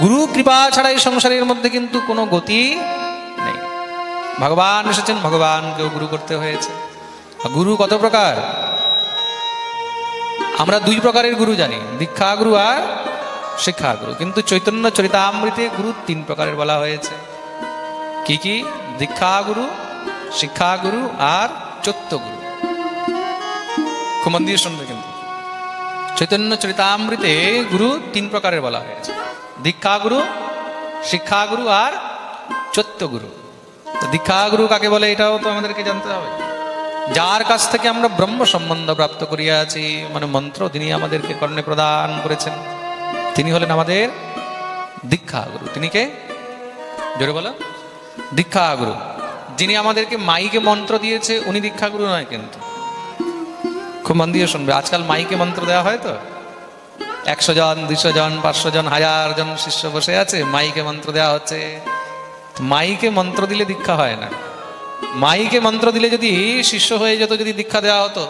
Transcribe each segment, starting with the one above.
গুরু কৃপা ছাড়া এই সংসারের মধ্যে কিন্তু কোনো গতি নেই। ভগবান এসেছেন, ভগবানকেও গুরু করতে হয়েছে। গুরু কত প্রকার? আমরা দুই প্রকারের গুরু জানি, দীক্ষা গুরু আর শিক্ষা গুরু। কিন্তু চৈতন্য চরিতামৃতে গুরু তিন প্রকারের বলা হয়েছে। কি কি? দীক্ষা গুরু, শিক্ষা গুরু আর চৈত্য গুরু। খুব মন দিয়ে শুনবে কিন্তু। চৈতন্য চরিতামৃতে গুরু তিন প্রকারের বলা হয়েছে, দীক্ষা গুরু, শিক্ষা গুরু আর চৈত্য গুরু। দীক্ষা গুরু কাকে বলে এটাও তো আমাদেরকে জানতে হবে। যার কাছ থেকে আমরা ব্রহ্ম সম্বন্ধ প্রাপ্ত করিয়াছি, মানে মন্ত্র তিনি আমাদেরকে কর্ণে প্রদান করেছেন, তিনি হলেন আমাদের দীক্ষা গুরু। তিনি কে? জোরে বলো। দীক্ষা গুরু। যিনি আমাদেরকে মাইকে মন্ত্র দিয়েছে উনি দীক্ষা গুরু নয় কিন্তু। খুব মন দিয়ে শুনবে। আজকাল মাইকে মন্ত্র দেওয়া হয় তো, 100 জন, 200 জন, 500 জন, 1000 জন শিষ্য বসে আছে, মাইকে মন্ত্র দেওয়া হচ্ছে। মাইকে মন্ত্র দিলে দীক্ষা হয় না। মাইকে মন্ত্র দিলে যদি শিষ্য হয়ে যেত, যদি দীক্ষা দেওয়া হতো,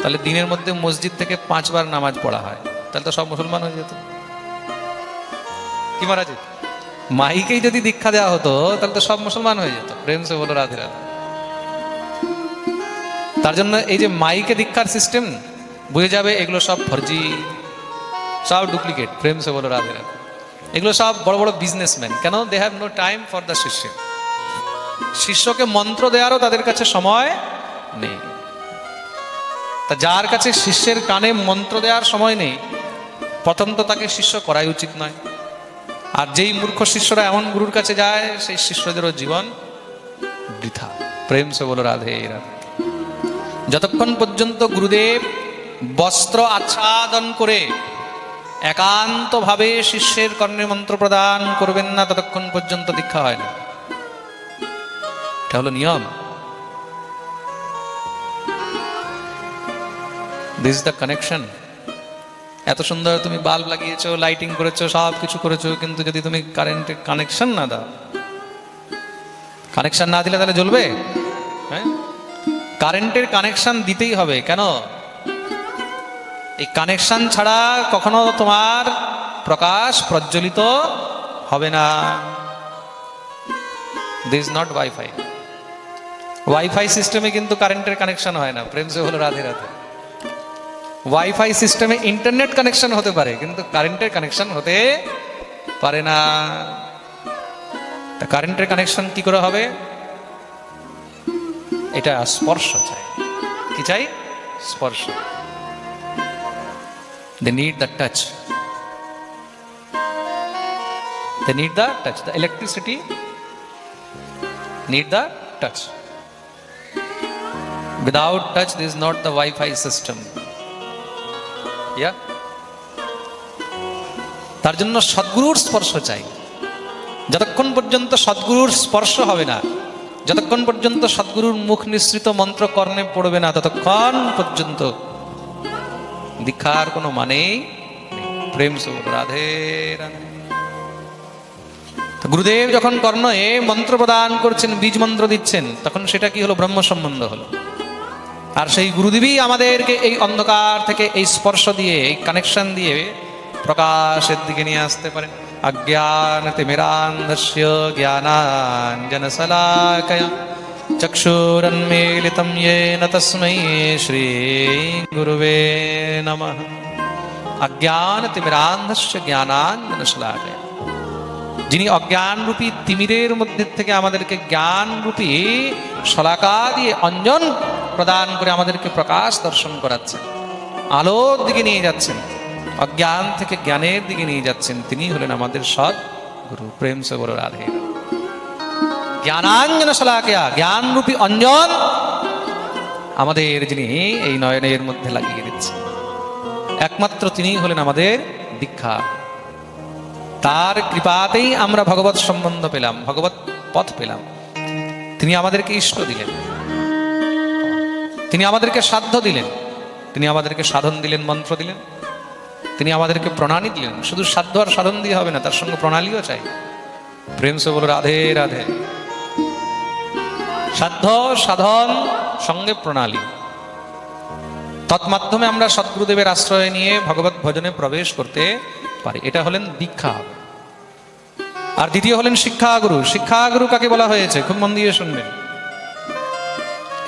তাহলে দিনের মধ্যে মসজিদ থেকে 5 বার নামাজ পড়া হয়, তাহলে তো সব মুসলমান হয়ে যেত। কি মহারাজ? মাইকেই যদি দীক্ষা দেওয়া হতো তাহলে তো সব মুসলমান হয়ে যেত। প্রেম সে বলো রাধে রাধে। তার জন্য এই যে মাইকে দীক্ষার সিস্টেম, বুঝে যাবে এগুলো সব ফর্জি, সব ডুপ্লিকেট। প্রেম সে বলো রাধে রাধে। এগুলো সব বড় বড় বিজনেসম্যান। কেন? They have no time for the শিষ্য। শিষ্যকে মন্ত্র দেওয়ারও তাদের কাছে সময় নেই। তা যার কাছে শিষ্যের কানে মন্ত্র দেওয়ার সময় নেই, প্রথম তো তাকে শিষ্য করাই উচিত নয়। আর যেই মূর্খ শিষ্যরা এমন গুরুর কাছে যায়, সেই শিষ্যদেরও জীবন বৃথা। প্রেম সে বলো রাধে রাধে। যতক্ষণ পর্যন্ত গুরুদেব বস্ত্র আচ্ছাদন করে একান্তভাবে শিষ্যের কর্ণে মন্ত্র প্রদান করবেন না, ততক্ষণ পর্যন্ত দীক্ষা হয় না। এটা হলো নিয়ম। This is the connection. এত সুন্দর তুমি বাল্ব লাগিয়েছো, লাইটিং করেছো, সব কিছু করেছো, কিন্তু যদি তুমি কারেন্টের কানেকশন না দাও, কানেকশন না দিলে তাহলে জ্বলবে? হ্যাঁ, কারেন্টের কানেকশন দিতেই হবে। কেন? এই কানেকশন ছাড়া কখনো তোমার প্রকাশ প্রজ্বলিত হবে না। This not wifi. ওয়াইফাই সিস্টেমে কিন্তু কারেন্টের কানেকশন হয় না। প্রেম সে হলো রাধে রাধে। ওয়াইফাই সিস্টেমে ইন্টারনেট কানেকশন হতে পারে, কিন্তু কারেন্টের কানেকশন হতে পারে না। তা কারেন্টের কানেকশন কি করে হবে? এটা স্পর্শ চাই। কি চাই? স্পর্শ। They need the touch. They need the touch. The electricity need the touch. Without touch, this is not the Wi-Fi system. Yeah. তার জন্য সদ্গুরুর স্পর্শ চাই। যতক্ষণ পর্যন্ত সদ্গুরুর স্পর্শ হবে না, যতক্ষণ পর্যন্ত সদ্গুরুর মুখ নিঃসৃত মন্ত্র কর্ণে পড়বে না, ততক্ষণ পর্যন্ত দীক্ষার কোনো মানেই নেই। প্রেম সে রাধে রাধে। গুরুদেব যখন কর্ণে মন্ত্র প্রদান করছেন, বীজ মন্ত্র দিচ্ছেন, তখন সেটা কি হলো? ব্রহ্ম সম্বন্ধ হলো। আর সেই গুরুদেবই আমাদেরকে এই অন্ধকার থেকে এই স্পর্শ দিয়ে, এই কানেকশন দিয়ে প্রকাশের দিকে নিয়ে আসতে পারেন। অজ্ঞান তিমিরান্ধস্য জ্ঞানাঞ্জনশলাকয়া চক্ষুরন্মীলিতং येन তস্मै শ্রী গুরুবে নমঃ। অজ্ঞান তিমিরান্ধস্য জ্ঞানাঞ্জনশলাকয়া। যিনি অজ্ঞান রূপী তিমিরের মধ্যে থেকে আমাদেরকে জ্ঞান রূপী শলাকা দিয়ে অঞ্জন প্রদান করে আমাদেরকে প্রকাশ দর্শন করাচ্ছেন, আলোর দিকে নিয়ে যাচ্ছেন, অজ্ঞান থেকে জ্ঞানের দিকে নিয়ে যাচ্ছেন, তিনি হলেন আমাদের সৎ গুরু। প্রেম সে বলো রাধে। জ্ঞানাঞ্জন শলাকয়া, জ্ঞান রূপী অঞ্জন আমাদের যিনি এই নয়নের মধ্যে লাগিয়ে দিচ্ছেন, একমাত্র তিনি হলেন আমাদের দীক্ষা। তার কৃপাতেই আমরা ভগবত সম্বন্ধ পেলাম, ভগবত পথ পেলাম। তিনি আমাদেরকে ইষ্ট দিলেন, তিনি আমাদেরকে সাধ্য দিলেন, তিনি আমাদেরকে সাধন দিলেন, মন্ত্র দিলেন, তিনি আমাদেরকে প্রণালী দিলেন। শুধু সাধ্য আর সাধন দিয়ে হবে না, তার সঙ্গে প্রণালীও চাই। প্রেম সে বলো রাধে রাধে। সাধ্য সাধন সঙ্গে প্রণালী, তৎমাধ্যমে আমরা সদ্গুরুদেবের আশ্রয় নিয়ে ভগবত ভজনে প্রবেশ করতে পারি। এটা হলেন দীক্ষা। আর দ্বিতীয় হলেন শিক্ষাগুরু। শিক্ষাগুরু কাকে বলা হয়েছে খুব মন দিয়ে শুনবেন।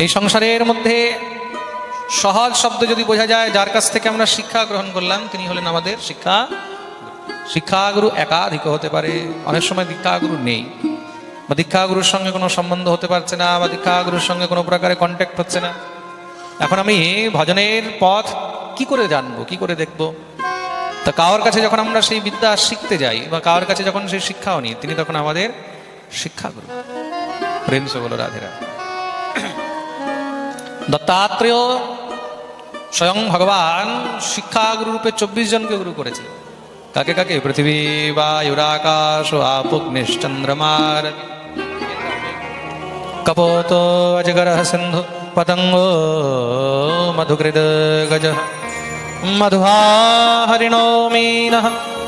এই সংসারের মধ্যে সহজ শব্দ যদি বোঝা যায়, যার কাছ থেকে আমরা শিক্ষা গ্রহণ করলাম তিনি হলেন আমাদের শিক্ষাগুরু। একাধিক হতে পারে, অনেক সময় দীক্ষাগুরু নেই বা দীক্ষাগুরুর সঙ্গে কোনো সম্বন্ধ হতে পারছে না বা দীক্ষাগুরুর সঙ্গে কোনো প্রকারে কন্ট্যাক্ট হচ্ছে না। এখন আমি ভজনের পথ কি করে জানবো, কি করে দেখবো? তা কারোর কাছে যখন আমরা সেই বিদ্যা শিখতে যাই বা কারোর কাছে যখন সেই শিক্ষাও নিই, তিনি তখন আমাদের শিক্ষাগুরু। প্রেম সে বলো রাধে রাধে। দত্তাত্রেয় স্বয়ং ভগবান শিক্ষাগুরু রূপে 24 জনকে গুরু করেছে। কাকে কাকে? পৃথিবী বায়ুরাকাশ আপগ্নিশ্চন্দ্রমার কপোত অজগর সিন্ধু পতঙ্গ মধুকৃদ গজ মধুহা হরিণো মীন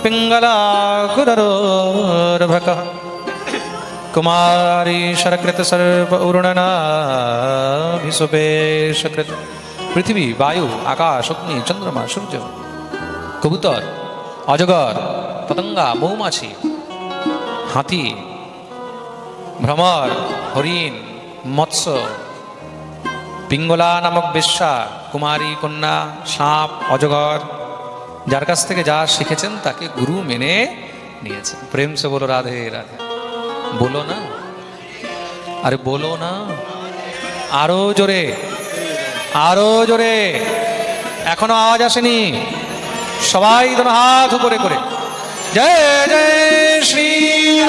পিঙ্গলা কুরোর্ভক কুমারী শরকৃত সর্ব উর্ণনাভিসুপেশকৃত। পৃথিবী, বায়ু, আকাশ, অগ্নি, চন্দ্রমা, সূর্য, কবুতর, অজগর, পতঙ্গা, মৌমাছি, হাতি, ভ্রমর, হরিণ, মৎস্য, পিঙ্গলা নামক বেশ্যা, কুমারী কন্যা, সাপ, অজগর, যার কাছ থেকে যা শিখেছেন তাকে গুরু মেনে নিয়েছেন। প্রেম সে বলো রাধে রাধে। বলো না, আরে বলো না, আরো জোরে, আরো জোরে। এখনো আওয়াজ আসেনি? সবাই যেন হাত উপরে করে জয় জয় শ্রী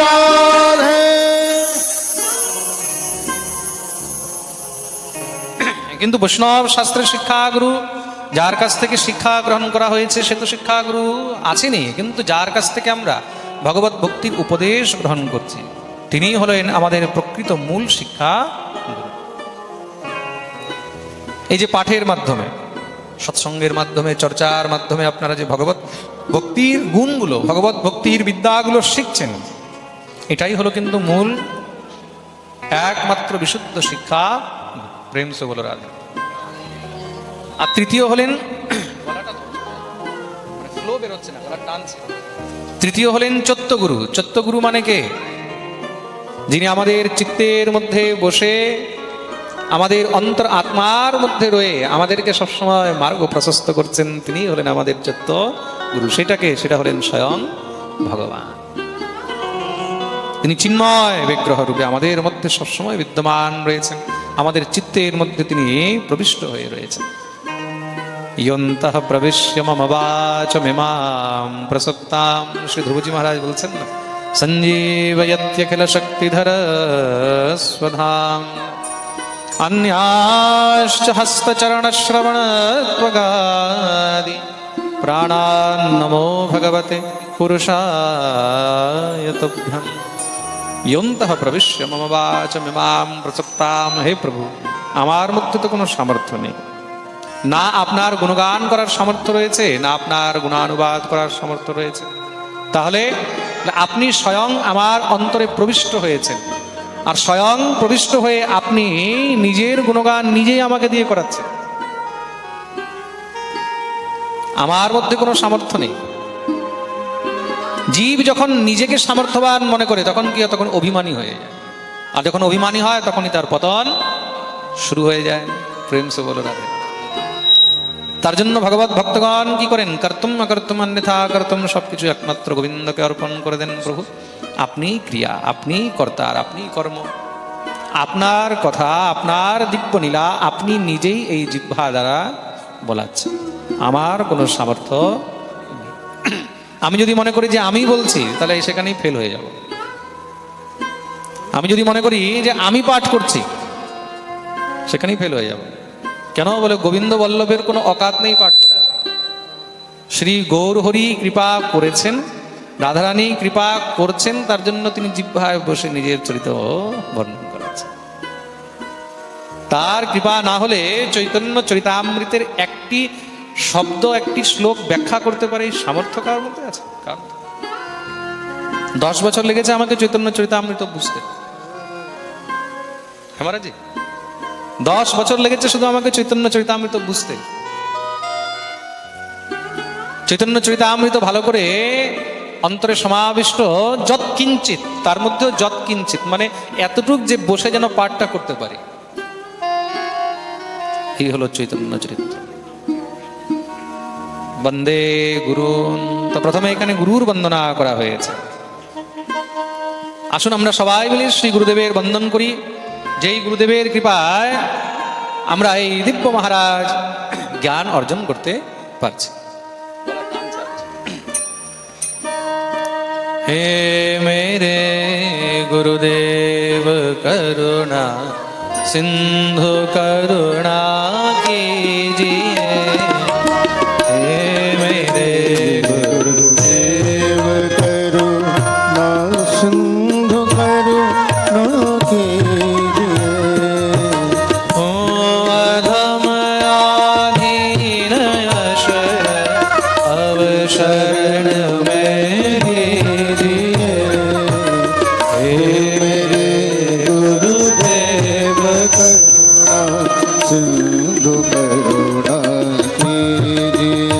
রাধে। কিন্তু বৈষ্ণব শাস্ত্রের শিক্ষাগুরু, যার কাছ থেকে শিক্ষা গ্রহণ করা হয়েছে, সে তো শিক্ষাগুরু আছেনি, কিন্তু যার কাছ থেকে আমরা ভগবত ভক্তির উপদেশ গ্রহণ করছি তিনি হলেন আমাদের প্রকৃত মূল শিক্ষা। এই যে পাঠের মাধ্যমে, সৎসঙ্গের মাধ্যমে, চর্চার মাধ্যমে আপনারা যে ভগবত ভক্তির গুণগুলো, ভগবত ভক্তির বিদ্যাগুলো শিখছেন, এটাই হলো কিন্তু মূল একমাত্র বিশুদ্ধ শিক্ষা। প্রেম সে বলো রাধে। আর তৃতীয় হলেন, তৃতীয় হলেন চত্বগুরু। চত্বগুরু মানে কে? যিনি আমাদের চিত্তের মধ্যে বসে, আমাদের অন্তর আত্মার মধ্যে রয়ে আমাদেরকে সবসময় মার্গ প্রশস্ত করছেন, তিনি হলেন আমাদের চত্বগুরু। সেটা হলেন স্বয়ং ভগবান। তিনি চিন্ময় বিগ্রহ রূপে আমাদের মধ্যে সবসময় বিদ্যমান রয়েছেন, আমাদের চিত্তের মধ্যে তিনি প্রবিষ্ট হয়ে রয়েছেন। ইয়ন্তঃ প্রবিশ্য মম বাচমিমাম প্রসক্তাম। শ্রী ধ্রুবজি মহারাজ বলছেন না, সঞ্জীবয়ত্যখিল শক্তিধর স্বধাম अन्याश्च हस्तचरणश्रवणत्वगादि प्राणान् नमो भगवते पुरुषाय तुभ्यम्। यन्तः प्रविश्य मम वाचमिमां प्रसक्ताम। হে প্রভু, আমার মধ্যে তো কোনো সামর্থ্য নেই, না আপনার গুণগান করার সামর্থ্য রয়েছে, না আপনার গুণানুবাদ করার সামর্থ্য রয়েছে। তাহলে আপনি স্বয়ং আমার অন্তরে প্রবিষ্ট হয়েছেন, আর স্বয়ং প্রবিষ্ট হয়ে আপনি নিজের গুণগান নিজেই আমাকে দিয়ে করাচ্ছেন। আমার মধ্যে কোনো সামর্থ্য নেই। জীব যখন নিজেকে সামর্থ্যবান মনে করে তখন কি হয়? তখন অভিমানী হয়ে যায়। আর যখন অভিমানী হয় তখনই তার পতন শুরু হয়ে যায়। প্রেম সে বলো রাধে। তার জন্য ভগবত ভক্তগণ কি করেন? কর্তুম অকর্তুম অন্যথা কর্তুম, সবকিছু একমাত্র গোবিন্দকে অর্পণ করে দেন। প্রভু আপনি ক্রিয়া, আপনি কর্তার, আপনি কর্ম, আপনার কথা, আপনার দিব্য লীলা আপনি নিজেই এই জিহ্বা দ্বারা বলাচ্ছেন। আমার কোনো সামর্থ্য নেই। আমি যদি মনে করি যে আমি বলছি, তাহলে সেখানেই ফেল হয়ে যাব। আমি যদি মনে করি যে আমি পাঠ করছি, সেখানেই ফেল হয়ে যাব। কেন বলে? গোবিন্দ বল্লভের কোনো অকাত নেই পাঠ করা। শ্রী গৌর হরি কৃপা করেছেন, রাধারানী কৃপা করছেন, তার জন্য তিনি জিহ্বায় বসে নিজের চরিত্র বর্ণন করেছেন। তার কৃপা না হলে চৈতন্য চরিতামৃতের একটি শব্দ, একটি শ্লোক ব্যাখ্যা করতে পারে এই সামর্থ্য কার মধ্যে আছে? 10 বছর লেগেছে আমাকে চৈতন্য চরিতামৃত বুঝতে। হ্যাঁ জি, 10 বছর লেগেছে শুধু আমাকে চৈতন্য চরিতামৃত বুঝতে। চৈতন্য চরিতামৃত ভালো করে অন্তরে সমাবিষ্ট যৎকিঞ্চিত, তার মধ্যেও যৎকিঞ্চিত মানে এতটুক যে বসে যেন পাঠটা করতে পারি, এই হলো চৈতন্য চরিত্র। বন্দে গুরুন, তো প্রথমে এখানে গুরুর বন্দনা করা হয়েছে। আসুন আমরা সবাই মিলে শ্রী গুরুদেবের বন্দন করি, যেই গুরুদেবের কৃপায় আমরা এই দিব্য মহারাজ জ্ঞান অর্জন করতে পারছি। हे मेरे गुरुदेव करुणा सिंधु करुणा कीजिए, हे मेरे गुरुदेव करुणा सिंधु करुणा कीजिए। ओ अधम आधीन आश्रय अब शरण में सिंधु करुणा कीजिए।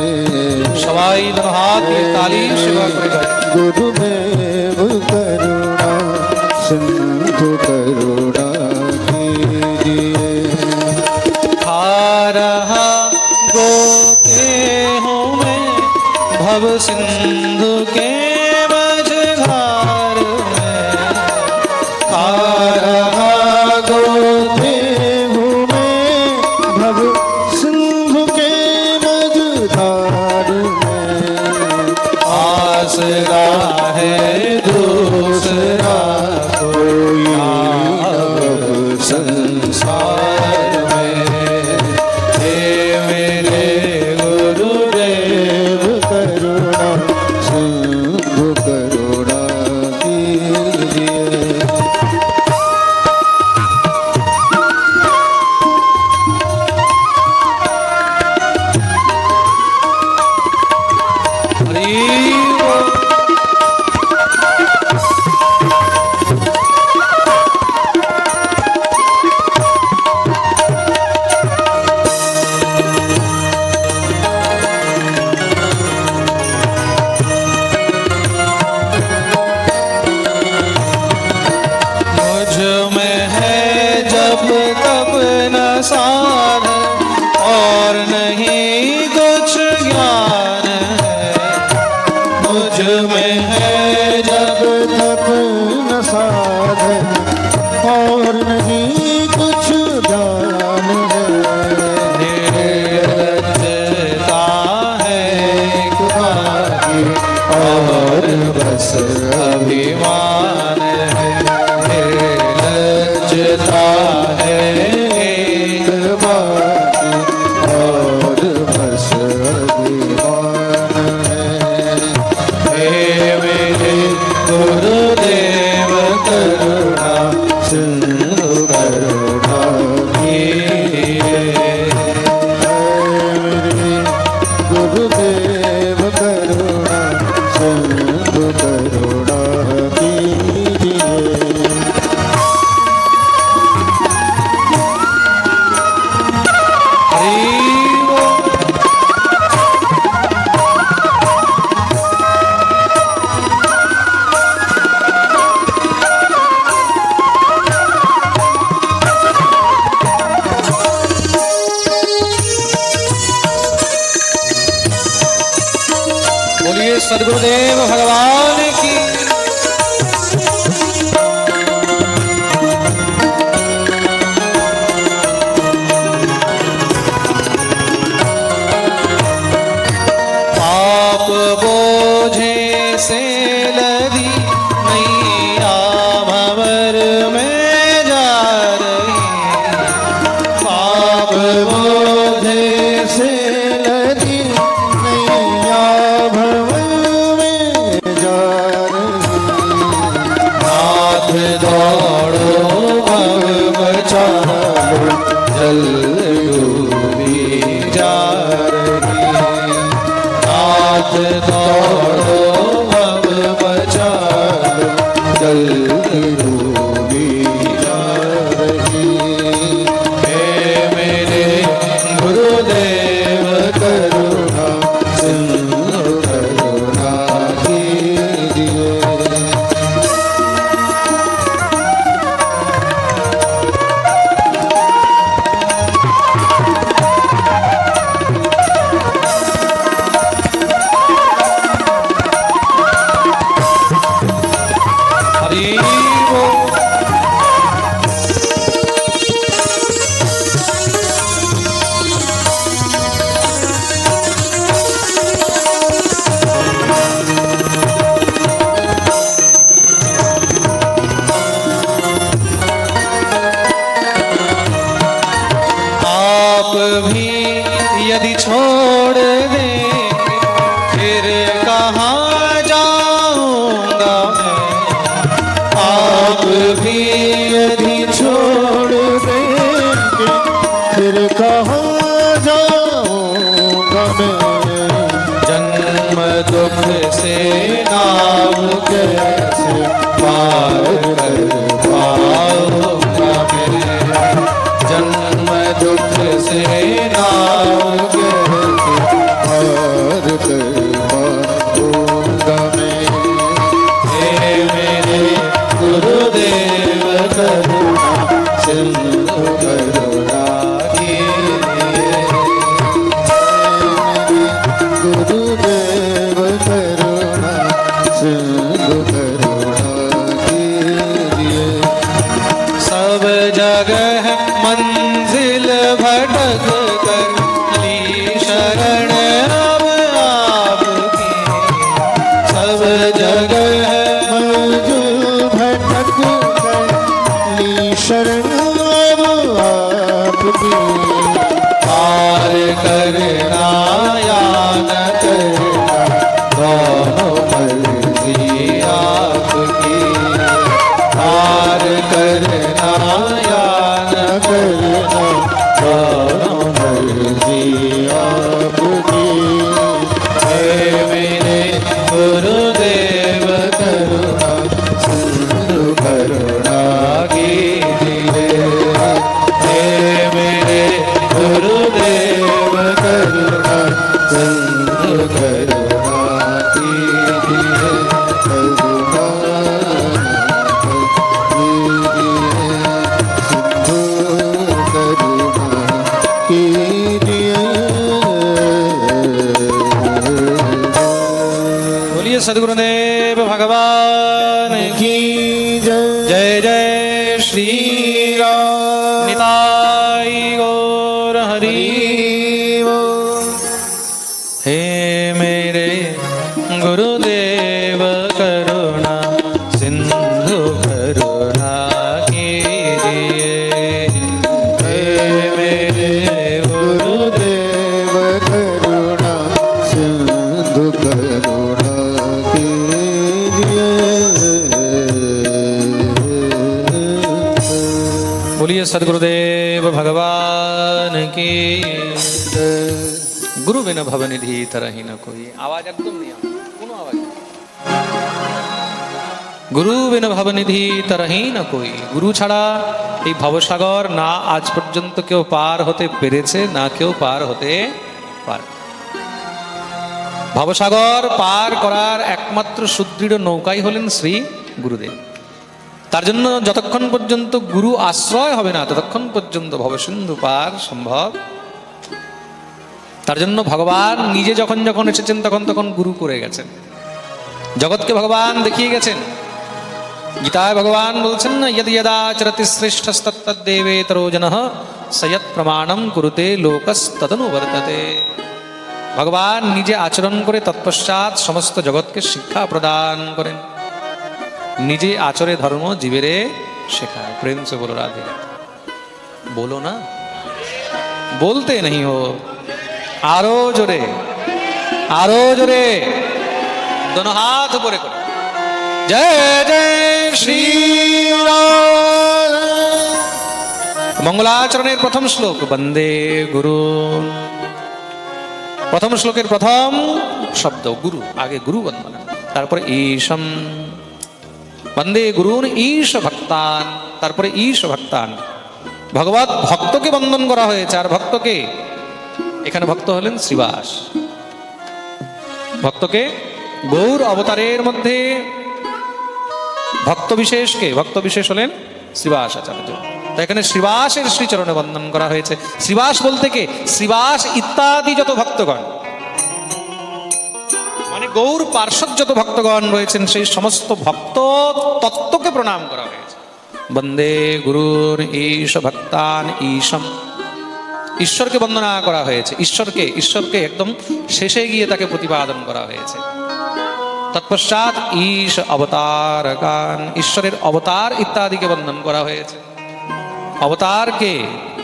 सवाई दोनों हाथ में ताली सेवा करेगा। गुरुदेव करुणा सिंधु करुणा कीजिए। खा रहा गोते हूँ मैं भव सिंधु के मझधार में, खा रहा गोते हूँ मैं भव सिंधु के मझधार में। आसरा है दूसरा कोई अब संसार में, हे मेरे गुरुदेव करुणा सिंधु करुणा कीजिए। सार और नहीं कुछ ज्ञान है, मुझ में है जब तक न साधन और नहीं कुछ ज्ञान है। निर्लज्जता है कुमारी और बस अभिमान है, निर्लज्जता है और बस अभिमान है। हे मेरे गुरुदेव करुणा सिंधु करुणा कीजिए, गुरुदेव करुणा सिंधु करुणा कीजिए। बोलिए सद्गुरुदेव भगवान की। पाप बोझे से लदी नैया भंवर में जा रही, पाप बोझे से लदी नैया भंवर में जा रही। हाथ दौड़ो भव बचाओ जल डूबी जा रही, हाथ दौड़ो भव बचाओ जल डूबी जा रही, हे मेरे गुरुदेव करुणा सिंधु करुणा कीजिए। दुख से नाव कैसे पार कर पाऊंगा मैं, जन्म दुख से नाव कैसे पार कर पाऊंगा मैं। हे मेरे गुरुदेव करुणा सिंधु करुणा कीजिए, गुरुदेव करुणा सिंधु करुणा कीजिए। सब जगह मंजिल भटक कर ली शरण अब आपकी, सब जगह मंजिल भटक कर ली शरण अब आपकी, पार करना या न करना दोनों मर्जी आपकी, पार करना या न करना दोनों मर्जी आपकी। हे मेरे गुरुदेव करुणा सिंधु करुणा कीजिए, हे मेरे गुरुदेव करुणा सिंधु करुणा कीजिए, करुणा कीजिए, सिंधु करुणा कीजिए। बोलिए सद्गुरुदेव भगवान की जय जय श्री राम। निताई गौर हरि। हे मेरे गुरुदेव करुणा सिंधु करुणा कीजिए, हे मेरे गुरुदेव करुणा सिंधु करुणा कीजिए। बोलिए सद्गुरुदेव भगवान की। गुरु बिन भव निधि तरही न कोई। आवाज एकदम नहीं आ কোনো আওয়াজ নেই। গুরু বিন ভব নিধি तरही न कोई। গুরু ছাড়া এই ভবসাগর না আজ পর্যন্ত কেউ পার হতে পেরেছে, না কেউ পার হতে পারে। ভবসাগর পার করার একমাত্র সুদৃঢ় নৌকাই হলেন শ্রী গুরুদেব। তার জন্য যতক্ষণ পর্যন্ত গুরু আশ্রয় হবে না ততক্ষণ পর্যন্ত ভবসিন্ধু পার সম্ভব। তার জন্য ভগবান নিজে যখন যখন এসেছেন তখন তখন গুরু করে গেছেন, জগৎকে ভগবান দেখিয়ে গেছেন। গীতায় ভগবান বলছেন না, ইয়দ ইয়দা চরতি শ্রেষ্ঠস্তত্তদ্দেবেতরো জনঃ সয়ৎ প্রমাণম কুরুতে লোকস্তদনুবর্ততে। ভগবান নিজে আচরণ করে তৎপশ্চাৎ সমস্ত জগৎকে শিক্ষা প্রদান করেন। নিজে আচরে ধর্ম জীবেরে শেখায়। প্রেম সে বলো রাধে রাধে। বলো না, বলতে नहीं हो। আরো জোরে, আরো জোরে, दोनों हाथ ऊपर करो। जय जय श्री राम। मंगलाचरणের প্রথম শ্লোক বন্দে গুরু। প্রথম শ্লোকের প্রথম শব্দ গুরু, আগে গুরু বন্দনা, তারপরে ঈশম। বন্দে গুরুন ঈশ ভক্তান, তারপরে ঈশ ভক্তান। ভগবত ভক্তকে বন্দন করা হয়েছে। আর ভক্তকে, এখানে ভক্ত হলেন শ্রীবাস। ভক্তকে গৌর অবতারের মধ্যে ভক্ত বিশেষকে, ভক্ত বিশেষ হলেন শ্রীবাস আচার্য। তো এখানে শ্রীবাসের শ্রীচরণে বন্দন করা হয়েছে। শ্রীবাস বলতে কে? শ্রীবাস ইত্যাদি যত ভক্তগণ, মানে গৌর পার্শ্বদ যত ভক্তগণ রয়েছেন সেই সমস্ত ভক্ত তত্ত্বকে প্রণাম করা হয়েছে। বন্দে গুরুর ঈশ ভক্তান ঈশম। ঈশ্বরকে বন্দনা করা হয়েছে। ঈশ্বরকে, ঈশ্বরকে একদম শেষে গিয়ে তাকে প্রতিপাদন করা হয়েছে। তৎপশ্চাৎ ঈশ অবতার গান, ঈশ্বরের অবতার ইত্যাদিকে বন্দন করা হয়েছে। অবতারকে,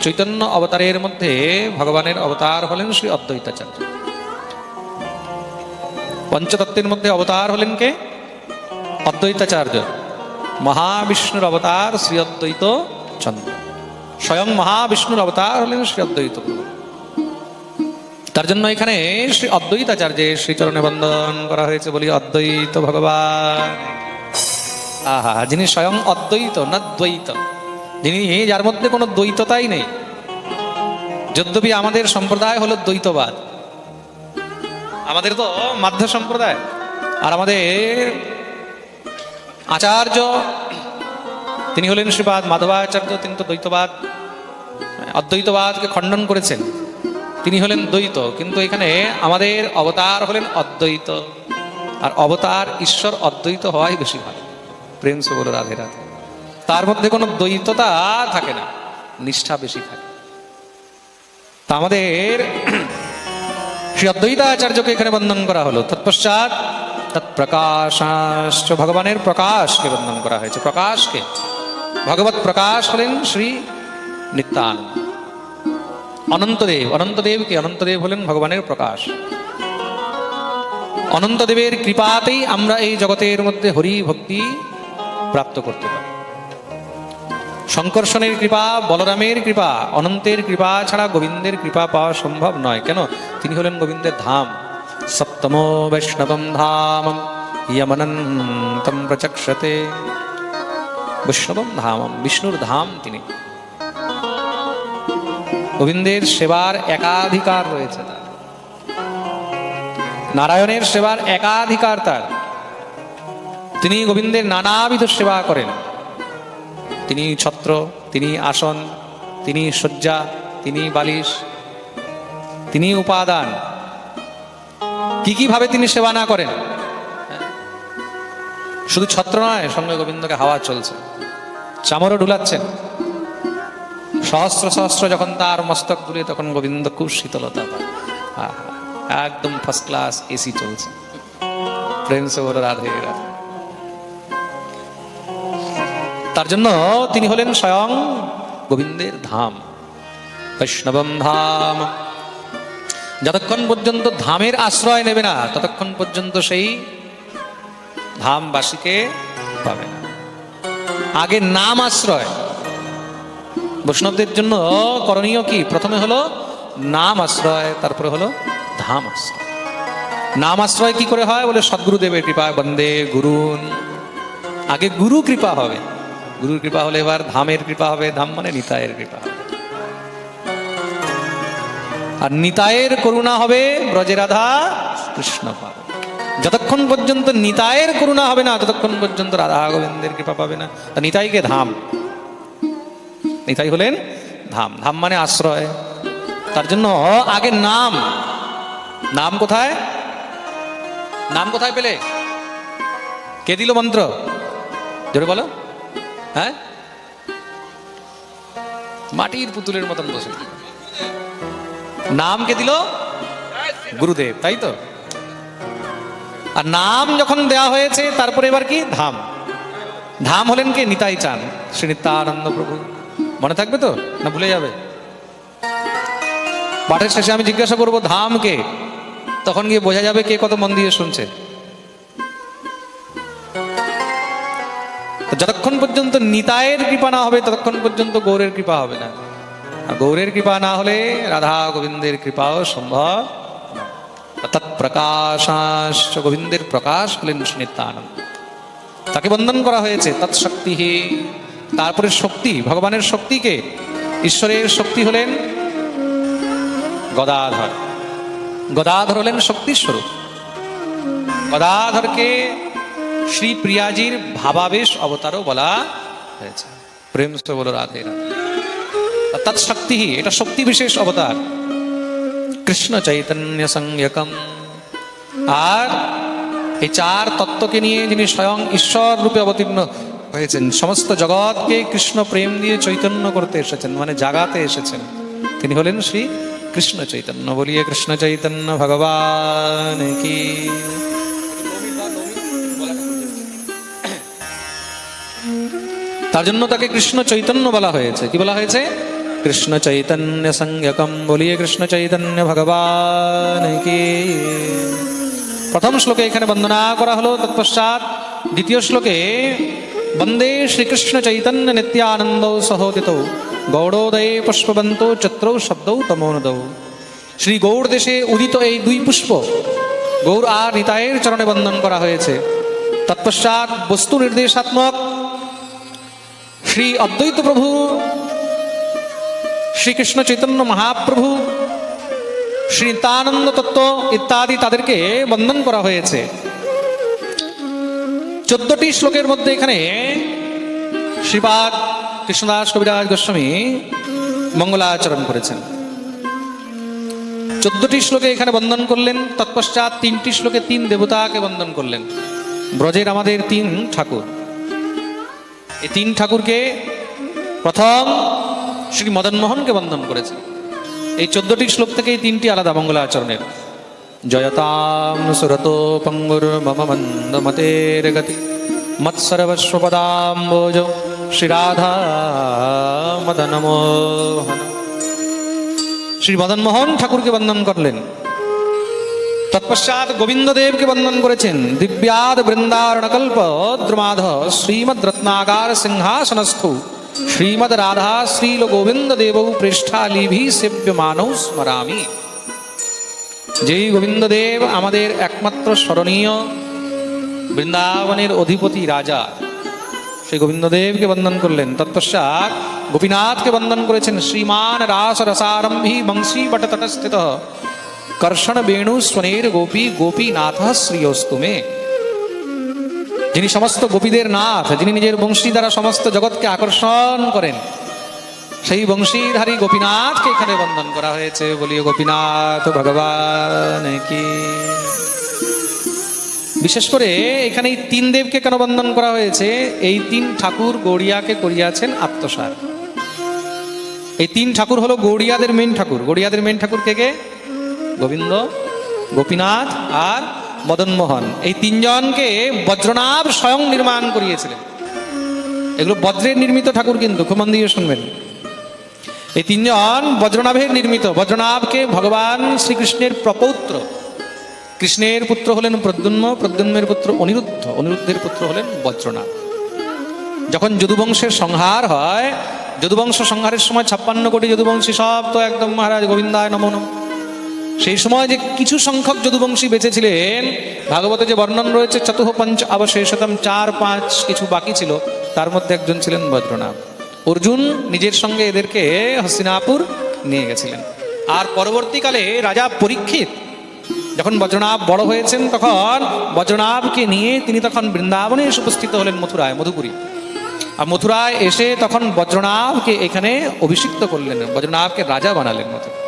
চৈতন্য অবতারের মধ্যে ভগবানের অবতার হলেন শ্রী অদ্বৈতাচার্য। পঞ্চতত্ত্বের মধ্যে অবতার হলেন কে? অদ্বৈতাচার্য। মহাবিষ্ণুর অবতার শ্রী অদ্বৈত চন্দ্র। স্বয়ং মহাবিষ্ণুর অবতার হলেন শ্রী অদ্বৈত প্রভু। তার জন্য এখানে শ্রী অদ্বৈতাচার্যের শ্রীচরণে বন্দন করা হয়েছে, বলি অদ্বৈত ভগবান। আহা, যিনি স্বয়ং অদ্বৈত না দ্বৈত, যিনি যার মধ্যে কোনো দ্বৈততাই নেই। যদ্যপি আমাদের সম্প্রদায় হলো দ্বৈতবাদ, আমাদের তো মাধ্য সম্প্রদায়, আর আমাদের আচার্য তিনি হলেন শ্রীপাদ মাধবাচার্য, তিনি তো দ্বৈতবাদ অদ্বৈতবাদকে খণ্ডন করেছেন, তিনি হলেন দ্বৈত। কিন্তু এখানে আমাদের অবতার হলেন অদ্বৈত, আর অবতার ঈশ্বর অদ্বৈত হওয়াই বেশি ভালো। প্রেম সে বলো রাধে রাধে। তার মধ্যে কোনো দ্বৈততা থাকে না, নিষ্ঠা বেশি থাকে। তা আমাদের শ্রী অদ্বৈতাচার্যকে এখানে বন্দন করা হলো। তৎপশ্চাৎ তৎপ্রকাশাশ্চ, ভগবানের প্রকাশকে বন্দন করা হয়েছে। প্রকাশকে, ভগবত প্রকাশ হলেন শ্রী নিত্যানন্দ অনন্তদেব। অনন্তদেবকে, অনন্তদেব হলেন ভগবানের প্রকাশ। অনন্তদেবের কৃপাতেই আমরা এই জগতের মধ্যে হরি ভক্তি প্রাপ্ত করতে পারি। শঙ্কর্ষণের কৃপা, বলরামের কৃপা, অনন্তের কৃপা ছাড়া গোবিন্দের কৃপা পাওয়া সম্ভব নয়। কেন? তিনি হলেন গোবিন্দের ধাম। সপ্তমো বৈষ্ণবম ধাম ইয়মনন্তম প্রচক্ষতে। বৈষ্ণবম ধামম, বিষ্ণুর ধাম তিনি। গোবিন্দের সেবার একাধিকার রয়েছে তার, নারায়ণের সেবার একাধিকার তার। তিনি গোবিন্দের নানাবিধ সেবা করেন। তিনি ছত্র, তিনি আসন, তিনি শয্যা, তিনি বালিশ, তিনি উপাদান। কি কি ভাবে তিনি সেবা না করেন? শুধু ছত্র নয়, সঙ্গে গোবিন্দকে হাওয়া চলছে, চামরও ঢুলাচ্ছেন। সহস্র সহস্র যখন তার মস্তক দুলে, তখন গোবিন্দ খুব শীতলতা পায়। একদম ফার্স্ট ক্লাস এসি চলছে। প্রেম সে বলো রাধে রাধে। তার জন্য তিনি হলেন স্বয়ং গোবিন্দের ধাম, বৈষ্ণবম ধাম। যতক্ষণ পর্যন্ত ধামের আশ্রয় নেবে না, ততক্ষণ পর্যন্ত সেই ধামবাসীকে পাবে না। আগে নাম আশ্রয়। বৈষ্ণবদের জন্য করণীয় কি? প্রথমে হলো নাম আশ্রয়, তারপরে হলো ধাম আশ্রয়। নাম আশ্রয় কি করে হয়? বলে সদ্গুরুদেবের কৃপা, বন্দে গুরুন। আগে গুরু কৃপা হবে, গুরুর কৃপা হলে এবার ধামের কৃপা হবে। ধাম মানে নিতায়ের কৃপা হবে। আর নিতায়ের করুণা হবে, ব্রজে রাধা কৃষ্ণ পাবে। যতক্ষণ পর্যন্ত নিতায়ের করুণা হবে না, ততক্ষণ পর্যন্ত রাধা গোবিন্দের কৃপা পাবে না। তা নিতাইকে ধাম, নিতাই হলেন ধাম। ধাম মানে আশ্রয়। তার জন্য আগে নাম। নাম কোথায়? নাম কোথায় পেলে? কে দিল মন্ত্র? জোরে বলো। হ্যাঁ, মাটির পুতুলের মতন বসে। নাম কে দিল? গুরুদেব, তাই তো? আর নাম যখন দেয়া হয়েছে, তারপরে এবার কি? ধাম। ধাম হলেন কে? নিতাই চান, শ্রী নিত্যানন্দ প্রভু। মনে থাকবে তো, না ভুলে যাবে? পাঠের শেষে আমি জিজ্ঞাসা করবো ধাম কে, তখন গিয়ে বোঝা যাবে কে কত মন দিয়ে শুনছে। যতক্ষণ পর্যন্ত নিতায়ের কৃপা না হবে, ততক্ষণ পর্যন্ত গৌরের কৃপা হবে না। আর গৌরের কৃপা না হলে রাধা গোবিন্দের কৃপাও সম্ভব। তৎপ্রকাশাশ্চ, গোবিন্দের প্রকাশ হলেন শ্রী নিত্যানন্দ। তাকে বন্দন করা হয়েছে। তৎশক্তি। তারপরে শক্তি, ভগবানের শক্তিকে, ঈশ্বরের শক্তি হলেন গদাধর। গদাধর হলেন শক্তির স্বরূপ। গদাধরকে শ্রী প্রিয়াজির ভাবাবেশ অবতারও বলা হয়েছে। প্রেম সে বলো রাধে রাধে। তৎশক্তি, এটা শক্তি বিশেষ অবতার। কৃষ্ণ চৈতন্য সংযকম। আর এই চার তত্ত্বকে নিয়ে যিনি স্বয়ং ঈশ্বর রূপে অবতীর্ণ হয়েছেন, সমস্ত জগৎকে কৃষ্ণ প্রেম দিয়ে চৈতন্য করতে এসেছেন, মানে জাগাতে এসেছেন, তিনি হলেন শ্রী কৃষ্ণ চৈতন্য। বলিয়ে কৃষ্ণ চৈতন্য ভগবান কি। তার জন্য তাকে কৃষ্ণ চৈতন্য বলা হয়েছে। কি বলা হয়েছে? কৃষ্ণ চৈতন্য সংযকম। বলিয়ে কৃষ্ণ চৈতন্য ভগবান কি। প্রথম শ্লোকে এখানে বন্দনা করা হলো। তৎপশ্চাৎ দ্বিতীয় শ্লোকে বন্দে শ্রীকৃষ্ণ চৈতন্য নিত্যানন্দ সহোদিত গৌড়োদয়ে পুষ্পবন্ত চিত্রৌ শব্দৌ তমোনদৌ শ্রী গৌড় দেশে উদিত এই দুই পুষ্প গৌর আর নিতাইয়ের চরণে বন্দন করা হয়েছে। তৎপশ্চাৎ বস্তু নির্দেশাত্মক শ্রী অদ্বৈত প্রভু, শ্রীকৃষ্ণ চৈতন্য মহাপ্রভু, শ্রী নিত্যানন্দ তত্ত্ব ইত্যাদি তাদেরকে বন্দন করা হয়েছে। 14টি শ্লোকের মধ্যে এখানে শ্রীপাদ কৃষ্ণদাস কবিরাজ গোস্বামী মঙ্গলাচরণ করেছেন। 14টি শ্লোকে এখানে বন্দন করলেন। তৎপশ্চাৎ 3টি শ্লোকে 3 দেবতাকে বন্দন করলেন। ব্রজের আমাদের 3 ঠাকুর, এই 3 ঠাকুরকে প্রথম শ্রী মদন মোহনকে বন্দন করেছেন। এই 14টি শ্লোক থেকে এই 3টি আলাদা মঙ্গলাচরণের। জয়তাম সুরতো পঙ্গুর মম মন্দমতের গতি মৎসর্বস্বপদাম্বোজ শ্রী রাধা মদন মোহন। শ্রী মদন মোহন ঠাকুরকে বন্দন করলেন। তৎপশ্চাৎ গোবিন্দদেবকে বন্দন করেছেন। দিব্যাদ বৃন্দারণকল্প দ্রুমাধ শ্রীমদ রত্নাগার সিংহাসনস্থু শ্রীমদ রাধা শ্রীল গোবিন্দ দেব পৃষ্ঠালিভি সেব্যমানৌ স্মরামি। যেই গোবিন্দদেব আমাদের একমাত্র স্মরণীয় বৃন্দাবনের অধিপতি রাজা, সেই গোবিন্দদেবকে বন্দন করলেন। তৎপশ্চাৎ গোপীনাথকে বন্দন করেছেন। শ্রীমান রাস রসারম্ভী বংশী বটতটস্থিত কর্ষণ বেণু স্বনের গোপী গোপীনাথ শ্রীয়স্তু মে। যিনি সমস্ত গোপীদের নাথ, যিনি নিজের বংশী দ্বারা সমস্ত জগৎকে আকর্ষণ করেন, সেই বংশীধারী গোপীনাথকে এখানে বন্দন করা হয়েছে। বলিও গোপীনাথ ভগবান কি। বিশেষ করে এখানে এই 3 দেবকে কেন বন্দন করা হয়েছে? এই 3 ঠাকুর গৌড়িয়াকে করিয়াছেন আত্মসার। এই 3 ঠাকুর হলো গৌড়িয়াদের মেন ঠাকুর। গৌড়িয়াদের মেন ঠাকুর কে কে? গোবিন্দ, গোপীনাথ আর মদন মোহন। এই 3 জনকে বজ্রনাভ স্বয়ং নির্মাণ করিয়েছিলেন। এগুলো বজ্রের নির্মিত ঠাকুর, কিন্তু খুব মন দিয়ে শুনবেন। এই 3 জন বজ্রনাভের নির্মিত। বজ্রনাভকে ভগবান শ্রীকৃষ্ণের প্রপৌত্র। কৃষ্ণের পুত্র হলেন প্রদ্যুম্ন, প্রদ্যুম্নের পুত্র অনিরুদ্ধ, অনিরুদ্ধের পুত্র হলেন বজ্রনাভ। যখন যদুবংশের সংহার হয়, যদুবংশ সংহারের সময় 56 কোটি যদুবংশী সব তো একদম মহারাজ গোবিন্দায় নমো নমঃ। সেই সময় যে কিছু সংখ্যক যদুবংশী বেঁচেছিলেন, ভাগবতে যে বর্ণন রয়েছে চতুঃ পঞ্চ অবশেষতম 4-5 কিছু বাকি ছিল, তার মধ্যে একজন ছিলেন বজ্রনাভ। অর্জুন নিজের সঙ্গে এদেরকে হস্তিনাপুর নিয়ে গেছিলেন। আর পরবর্তীকালে রাজা পরীক্ষিত যখন বজ্রনাভ বড় হয়েছেন, তখন বজ্রনাভকে নিয়ে তিনি তখন বৃন্দাবনে এসে উপস্থিত হলেন মথুরায়, মধুপুরী। আর মথুরায় এসে তখন বজ্রনাভকে এখানে অভিষিক্ত করলেন, বজ্রনাভকে রাজা বানালেন মথুরা।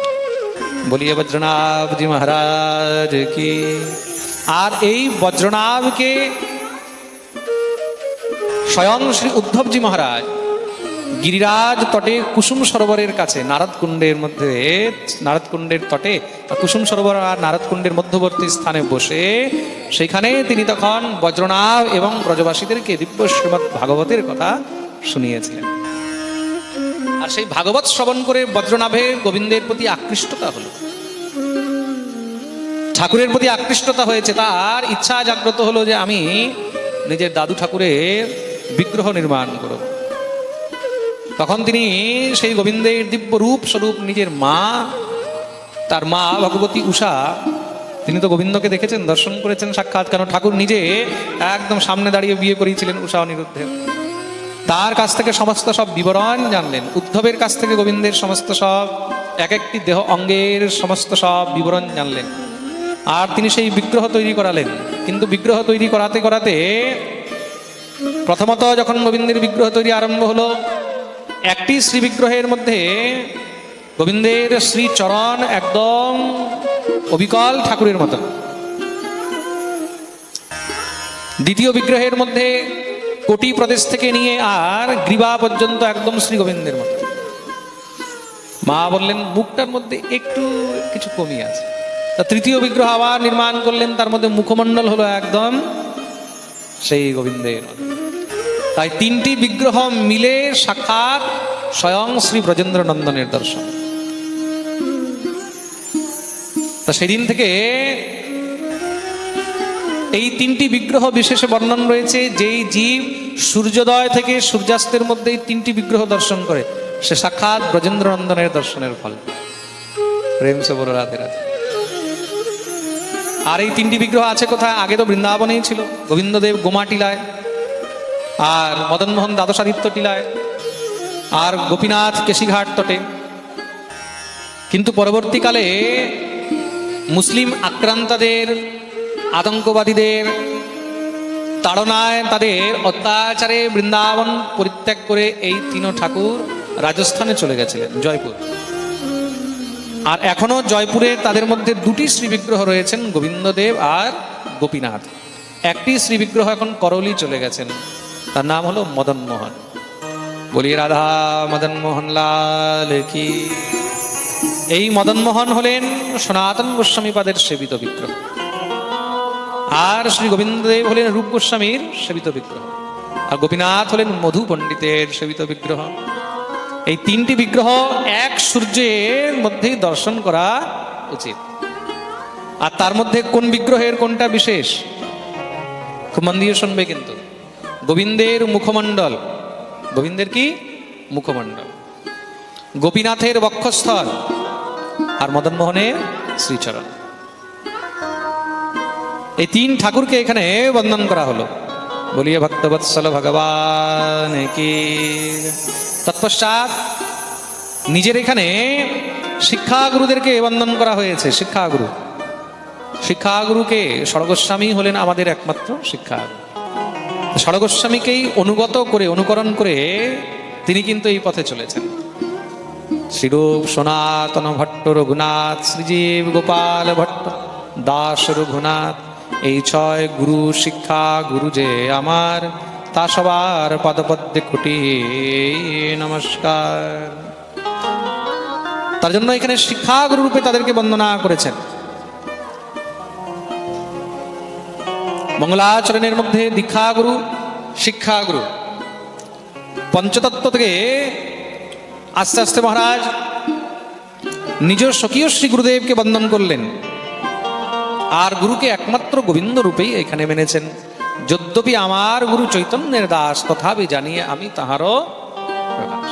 বলিয়ে বজ্রনাভজি মহারাজ কি। আর এই বজ্রনাভকে স্বয়ং শ্রী উদ্ধবজি মহারাজ গিরিরাজ তটে কুসুম সরোবরের কাছে নারদকুণ্ডের মধ্যে, নারদকুণ্ডের তটে কুসুম সরোবর আর নারদকুণ্ডের মধ্যবর্তী স্থানে বসে সেখানে তিনি তখন বজ্রনাভ এবং ব্রজবাসীদেরকে দিব্য শ্রীমদ্ ভাগবতের কথা শুনিয়েছিলেন। আর সেই ভাগবত শ্রবণ করে বজ্রনাভের গোবিন্দের প্রতি আকৃষ্টতা হলো, ঠাকুরের প্রতি আকৃষ্টতা হয়েছে। তার ইচ্ছা জাগ্রত হলো যে আমি নিজের দাদু ঠাকুরের বিগ্রহ নির্মাণ করব। তখন তিনি সেই গোবিন্দের দিব্য রূপ স্বরূপ নিজের মা, তার মা ভগবতী উষা, তিনি তো গোবিন্দকে দেখেছেন, দর্শন করেছেন সাক্ষাৎ। কেন ঠাকুর নিজে একদম সামনে দাঁড়িয়ে বিয়ে করিয়েছিলেন উষা অনিরুদ্ধের। তার কাছ থেকে সমস্ত সব বিবরণ জানলেন। উদ্ধবের কাছ থেকে গোবিন্দের সমস্ত সব এক একটি দেহ অঙ্গের সমস্ত সব বিবরণ জানলেন। আর তিনি সেই বিগ্রহ তৈরি করালেন। কিন্তু বিগ্রহ তৈরি করাতে করাতে প্রথমত যখন গোবিন্দের বিগ্রহ তৈরি আরম্ভ হলো, একটি শ্রী বিগ্রহের মধ্যে গোবিন্দের শ্রী চরণ একদম অবিকল ঠাকুরের মতো। দ্বিতীয় বিগ্রহের মধ্যে কোটি প্রদেশ থেকে নিয়ে আর গ্রীবা পর্যন্ত একদম শ্রী গোবিন্দের মতো। মা বললেন মুখটার মধ্যে একটু কিছু কমই আছে। তা তৃতীয় বিগ্রহ আবার নির্মাণ করলেন, তার মধ্যে মুখমণ্ডল হলো একদম সেই গোবিন্দের মতো। তাই 3টি বিগ্রহ মিলে সাক্ষাৎ স্বয়ং শ্রী ব্রজেন্দ্র নন্দনের দর্শন। তা সেদিন থেকে এই 3টি বিগ্রহ বিশেষে বর্ণন রয়েছে। যেই জীব সূর্যোদয় থেকে সূর্যাস্তের মধ্যে এই 3টি বিগ্রহ দর্শন করে, সে সাক্ষাৎ ব্রজেন্দ্র নন্দনের দর্শনের ফল। প্রেম সে বলো রাধে রাধে। আর এই তিনটি বিগ্রহ আছে কোথায়? আগে তো বৃন্দাবনেই ছিল, গোবিন্দদেব গোমা টিলায়, আর মদনমোহন দ্বাদশাদিত্য টিলায়, আর গোপীনাথ কেশিঘাট তটে। কিন্তু পরবর্তীকালে মুসলিম আক্রান্তদের, আতঙ্কবাদীদের তাড়নায়, তাদের অত্যাচারে বৃন্দাবন পরিত্যাগ করে এই তিন ঠাকুর রাজস্থানে চলে গেছিলেন, জয়পুর। আর এখনো জয়পুরে তাদের মধ্যে দুটি শ্রীবিগ্রহ রয়েছেন, গোবিন্দদেব আর গোপীনাথ। একটি শ্রীবিগ্রহ এখন করলি চলে গেছেন, তার নাম হলো মদনমোহন। বলি রাধা মদন মোহন লাল কি। এই মদনমোহন হলেন সনাতন গোস্বামীপাদের সেবিত বিগ্রহ, আর শ্রী গোবিন্দদেব হলেন রূপ গোস্বামীর সেবিত বিগ্রহ, আর গোপীনাথ হলেন মধু পণ্ডিতের সেবিত বিগ্রহ। এই তিনটি বিগ্রহ এক সূর্যের মধ্যেই দর্শন করা উচিত। আর তার মধ্যে কোন বিগ্রহের কোনটা বিশেষ, খুব মন দিয়ে শুনবে কিন্তু। গোবিন্দের মুখমণ্ডল, গোবিন্দের কি মুখমণ্ডল, গোপীনাথের বক্ষস্থল, আর মদনমোহনের শ্রীচরণ। এই তিন ঠাকুরকে এখানে বন্দন করা হলো। বলিয়ে ভক্তবৎসল ভগবান কি। তৎপশ্চাৎ নিজের এখানে শিক্ষাগুরুদেরকে বন্দন করা হয়েছে। শিক্ষাগুরু, শিক্ষাগুরুকে ষড়গোস্বামী হলেন আমাদের একমাত্র শিক্ষাগুরু। ষড়গোস্বামীকেই অনুগত করে, অনুকরণ করে তিনি কিন্তু এই পথে চলেছেন। শ্রীরূপ সনাতন ভট্ট রঘুনাথ, শ্রীজীব গোপাল ভট্ট দাস রঘুনাথ, এই ছয় গুরু শিক্ষা গুরু যে আমার, তা সবার পদপদ্মে কোটি নমস্কার। তার জন্য এখানে শিক্ষাগুরু রূপে তাদেরকে বন্দনা করেছেন। মঙ্গলাচরণের মধ্যে দীক্ষাগুরু, শিক্ষাগুরু, পঞ্চতত্ত্ব থেকে আস্তে আস্তে মহারাজ নিজ স্বকীয় শ্রী গুরুদেবকে বন্দন করলেন, আর গুরুকে একমাত্র গোবিন্দ রূপেই এখানে মেনেছেন। যদ্যপি আমার গুরু চৈতন্যের দাস, তথাপি জানিয়ে আমি তাহারও প্রকাশ।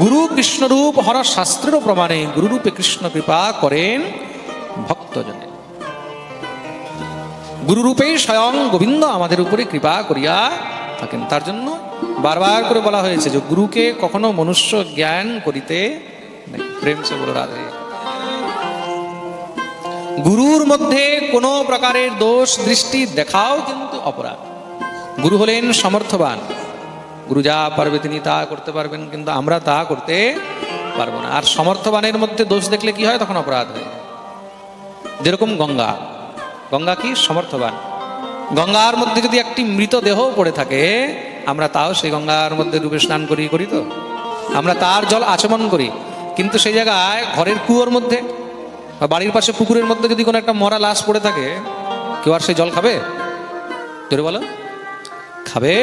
গুরু কৃষ্ণরূপ হর শাস্ত্রেরও প্রমাণে, গুরুরূপে কৃষ্ণ কৃপা করেন ভক্তজনে। গুরুরূপেই স্বয়ং গোবিন্দ আমাদের উপরে কৃপা করিয়া থাকেন। তার জন্য বারবার করে বলা হয়েছে যে গুরুকে কখনো মনুষ্য জ্ঞান করিতে নেই। প্রেম সে বলো রাধে। গুরুর মধ্যে কোনো প্রকারের দোষ দৃষ্টি দেখাও কিন্তু অপরাধ। গুরু হলেন সমর্থবান, গুরু যা পারবে তিনি তা করতে পারবেন, কিন্তু আমরা তা করতে পারবো না। আর সমর্থবানের মধ্যে দোষ দেখলে কি হয়, তখন অপরাধ হয়। যেরকম গঙ্গা, গঙ্গা কি সমর্থবান, গঙ্গার মধ্যে যদি একটি মৃতদেহ পড়ে থাকে, আমরা তাও সেই গঙ্গার মধ্যে ডুবে স্নান করি তো, আমরা তার জল আচমন করি। কিন্তু সেই জায়গায় ঘরের কুয়োর মধ্যে বা বাড়ির পাশে পুকুরের মধ্যে যদি কোনো একটা মরা লাশ পড়ে থাকে, কেউ আর সেই জল খাবে? জোরে বলো, খাবে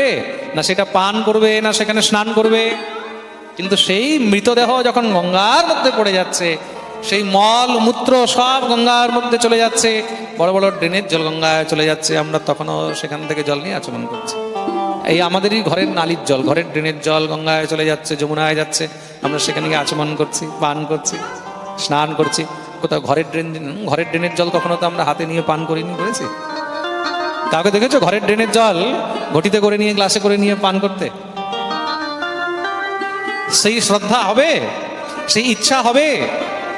না? সেটা পান করবে না সেখানে স্নান করবে? কিন্তু সেই মৃতদেহ যখন গঙ্গার মধ্যে পড়ে যাচ্ছে, সেই মল মূত্র সব গঙ্গার মধ্যে চলে যাচ্ছে, বড় বড় ড্রেনের জল গঙ্গায় চলে যাচ্ছে, আমরা তখনও সেখান থেকে জল নিয়ে আচমন করছি। এই আমাদেরই ঘরের নালীর জল, ঘরের ড্রেনের জল গঙ্গায় চলে যাচ্ছে, যমুনায় যাচ্ছে, আমরা সেখানে গিয়ে আচমন করছি, পান করছি, স্নান করছি। কোথাও ঘরের ড্রেনের জল কখনো তো আমরা হাতে নিয়ে পান করিনি, করেছি? কাউকে দেখেছো ঘরের ড্রেনের জল ঘটিতে করে নিয়ে, গ্লাসে করে নিয়ে পান করতে? সেই শ্রদ্ধা হবে, সেই ইচ্ছা হবে,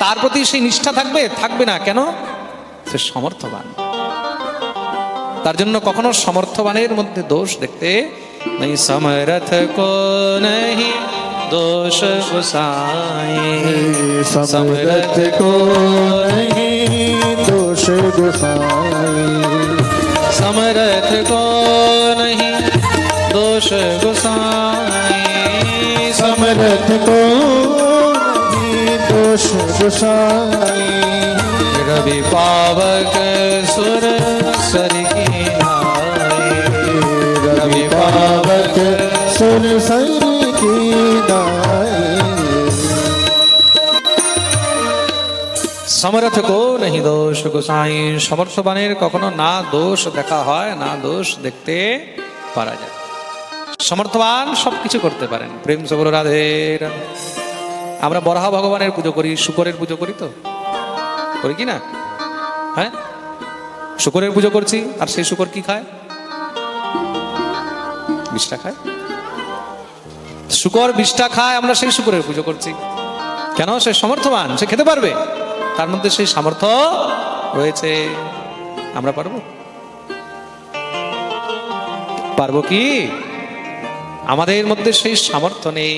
তার প্রতি সেই নিষ্ঠা থাকবে? থাকবে না। কেন? সে সমর্থবান। তার জন্য কখনো সমর্থবানের মধ্যে দোষ দেখতে নেই। সমর্থ কো নহি দোষ গোসাই, समर्थ को नहीं दोष गोसाई, समर्थ को नहीं दोष गोसाई, समर्थ को नहीं दोष गोसाई। रवि पावक सुर सर की नाई, रवि पावक सुर सर की नाई। সমর্থ কো नहीं দোষ গোসাই। সমর্থবানের কখনো না দোষ দেখা হয়, না দোষ দেখতে পারা যায়। সমর্থবান সবকিছু করতে পারেন। প্রেম সে বলো রাধে রাধে। আমরা বরাহ ভগবানের পুজো করি, শূকরের পুজো করি, তো করি কি না? হ্যাঁ, শূকরের পুজো করছি, আর সেই শূকর কি খায়? বিষটা খায়। শূকর বিষটা খায়, আমরা সেই শূকরের পুজো করছি কেন? সে সমর্থবান, সে খেতে পারবে, তার মধ্যে সেই সামর্থ্য রয়েছে। আমরা পারবো? পারবো কি? আমাদের মধ্যে সেই সামর্থ্য নেই।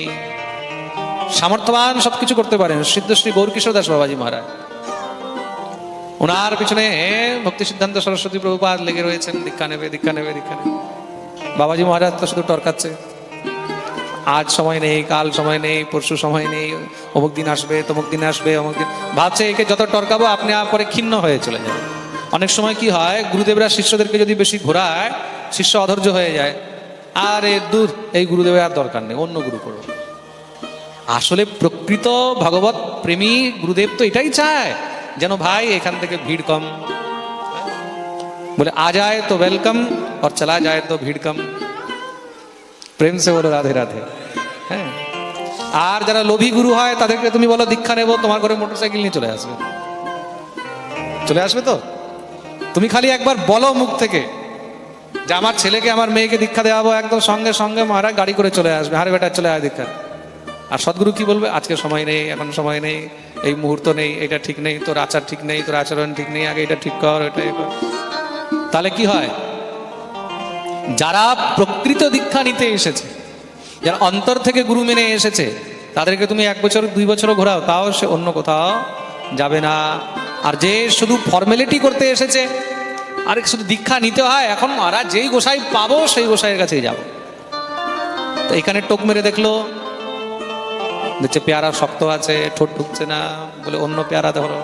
সামর্থ্যবান সবকিছু করতে পারেন সিদ্ধশ্রী গৌরকিশোর দাস বাবাজি মহারাজ। ওনার পিছনে ভক্তি সিদ্ধান্ত সরস্বতী প্রভুপাদ লেগে রয়েছেন, দীক্ষা নেবে, দীক্ষা নেবে, দীক্ষা নেবে। বাবাজি মহারাজ তো শুধু টরকাচ্ছে, আজ সময় নেই, কাল সময় নেই, পরশু সময় নেই, অমুক দিন আসবে, তমুক দিন আসবে, অমুক দিন। ভাবছে একে যত টরকাবো আপনি পরে ক্ষিন্ন হয়ে চলে যাবে। অনেক সময় কি হয়, গুরুদেবরা শিষ্যদেরকে যদি বেশি ঘোরায়, শিষ্য অধৈর্য হয়ে যায়, আরে দূর, এই গুরুদেবের আর দরকার নেই, অন্য গুরু করো। আসলে প্রকৃত ভগবত প্রেমী গুরুদেব তো এটাই চায়, যেন ভাই এখান থেকে ভিড় কম, বলে আ যায় তো ওয়েলকাম, আর চলা যায় তো ভিড় কম। প্রেম সে বলো রাধে রাধে। হ্যাঁ, আর যারা লোভী গুরু হয় তাদেরকে তুমি বলো দীক্ষা নেবো, তোমার ঘরে মোটরসাইকেল নিয়ে চলে আসবে। চলে আসবে তো? তুমি খালি একবার বলো মুখ থেকে যে আমার ছেলেকে, আমার মেয়েকে দীক্ষা দেওয়াবো, একদম সঙ্গে সঙ্গে মহারাজ গাড়ি করে চলে আসবে, আরে বেটা চলে আয় দীক্ষা। আর সদ্গুরু কি বলবে? আজকে সময় নেই, এখন সময় নেই, এই মুহূর্ত নেই, এটা ঠিক নেই, তোর আচার ঠিক নেই, তোর আচরণ ঠিক নেই, আগে এটা ঠিক কর, এটা কর। তাহলে কি হয়? যারা প্রকৃত দীক্ষা নিতে এসেছে, যারা অন্তর থেকে গুরু মেনে এসেছে, তাদেরকে তুমি 1 বছর 2 বছরও ঘোরাও, তাও সে অন্য কোথাও যাবে না। আর যে শুধু ফর্মালিটি করতে এসেছে, আরে শুধু দীক্ষা নিতে হয়, এখন মহারাজ যেই গোসাই পাবো সেই গোসাইয়ের কাছেই যাব। তো এখানে টোক মেরে দেখলো, দেখছে পেয়ারা শক্ত আছে, ঠোঁট ঢুকছে না, বলে অন্য পেয়ারা ধরো।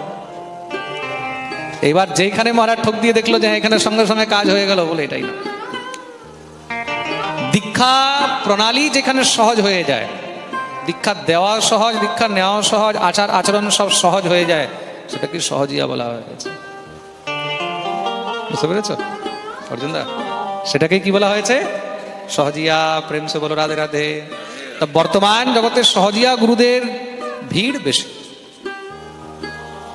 এবার যেইখানে মহারাজ ঠোক দিয়ে দেখলো যে এখানে সঙ্গে সঙ্গে কাজ হয়ে গেল, বলে এটাই না। দীক্ষা প্রণালী যেখানে সহজ হয়ে যায়, দীক্ষা দেওয়া সহজ, দীক্ষা নেওয়া সহজ, আচার আচরণ সব সহজ হয়ে যায়, সেটাকে সহজিয়া বলা হয়েছে। বুঝতে পেরেছ অর্জুন দা? সেটাকে কি বলা হয়েছে? সহজিয়া। প্রেম সে বলো রাধে রাধে। তা বর্তমান জগতে সহজিয়া গুরুদের ভিড় বেশি।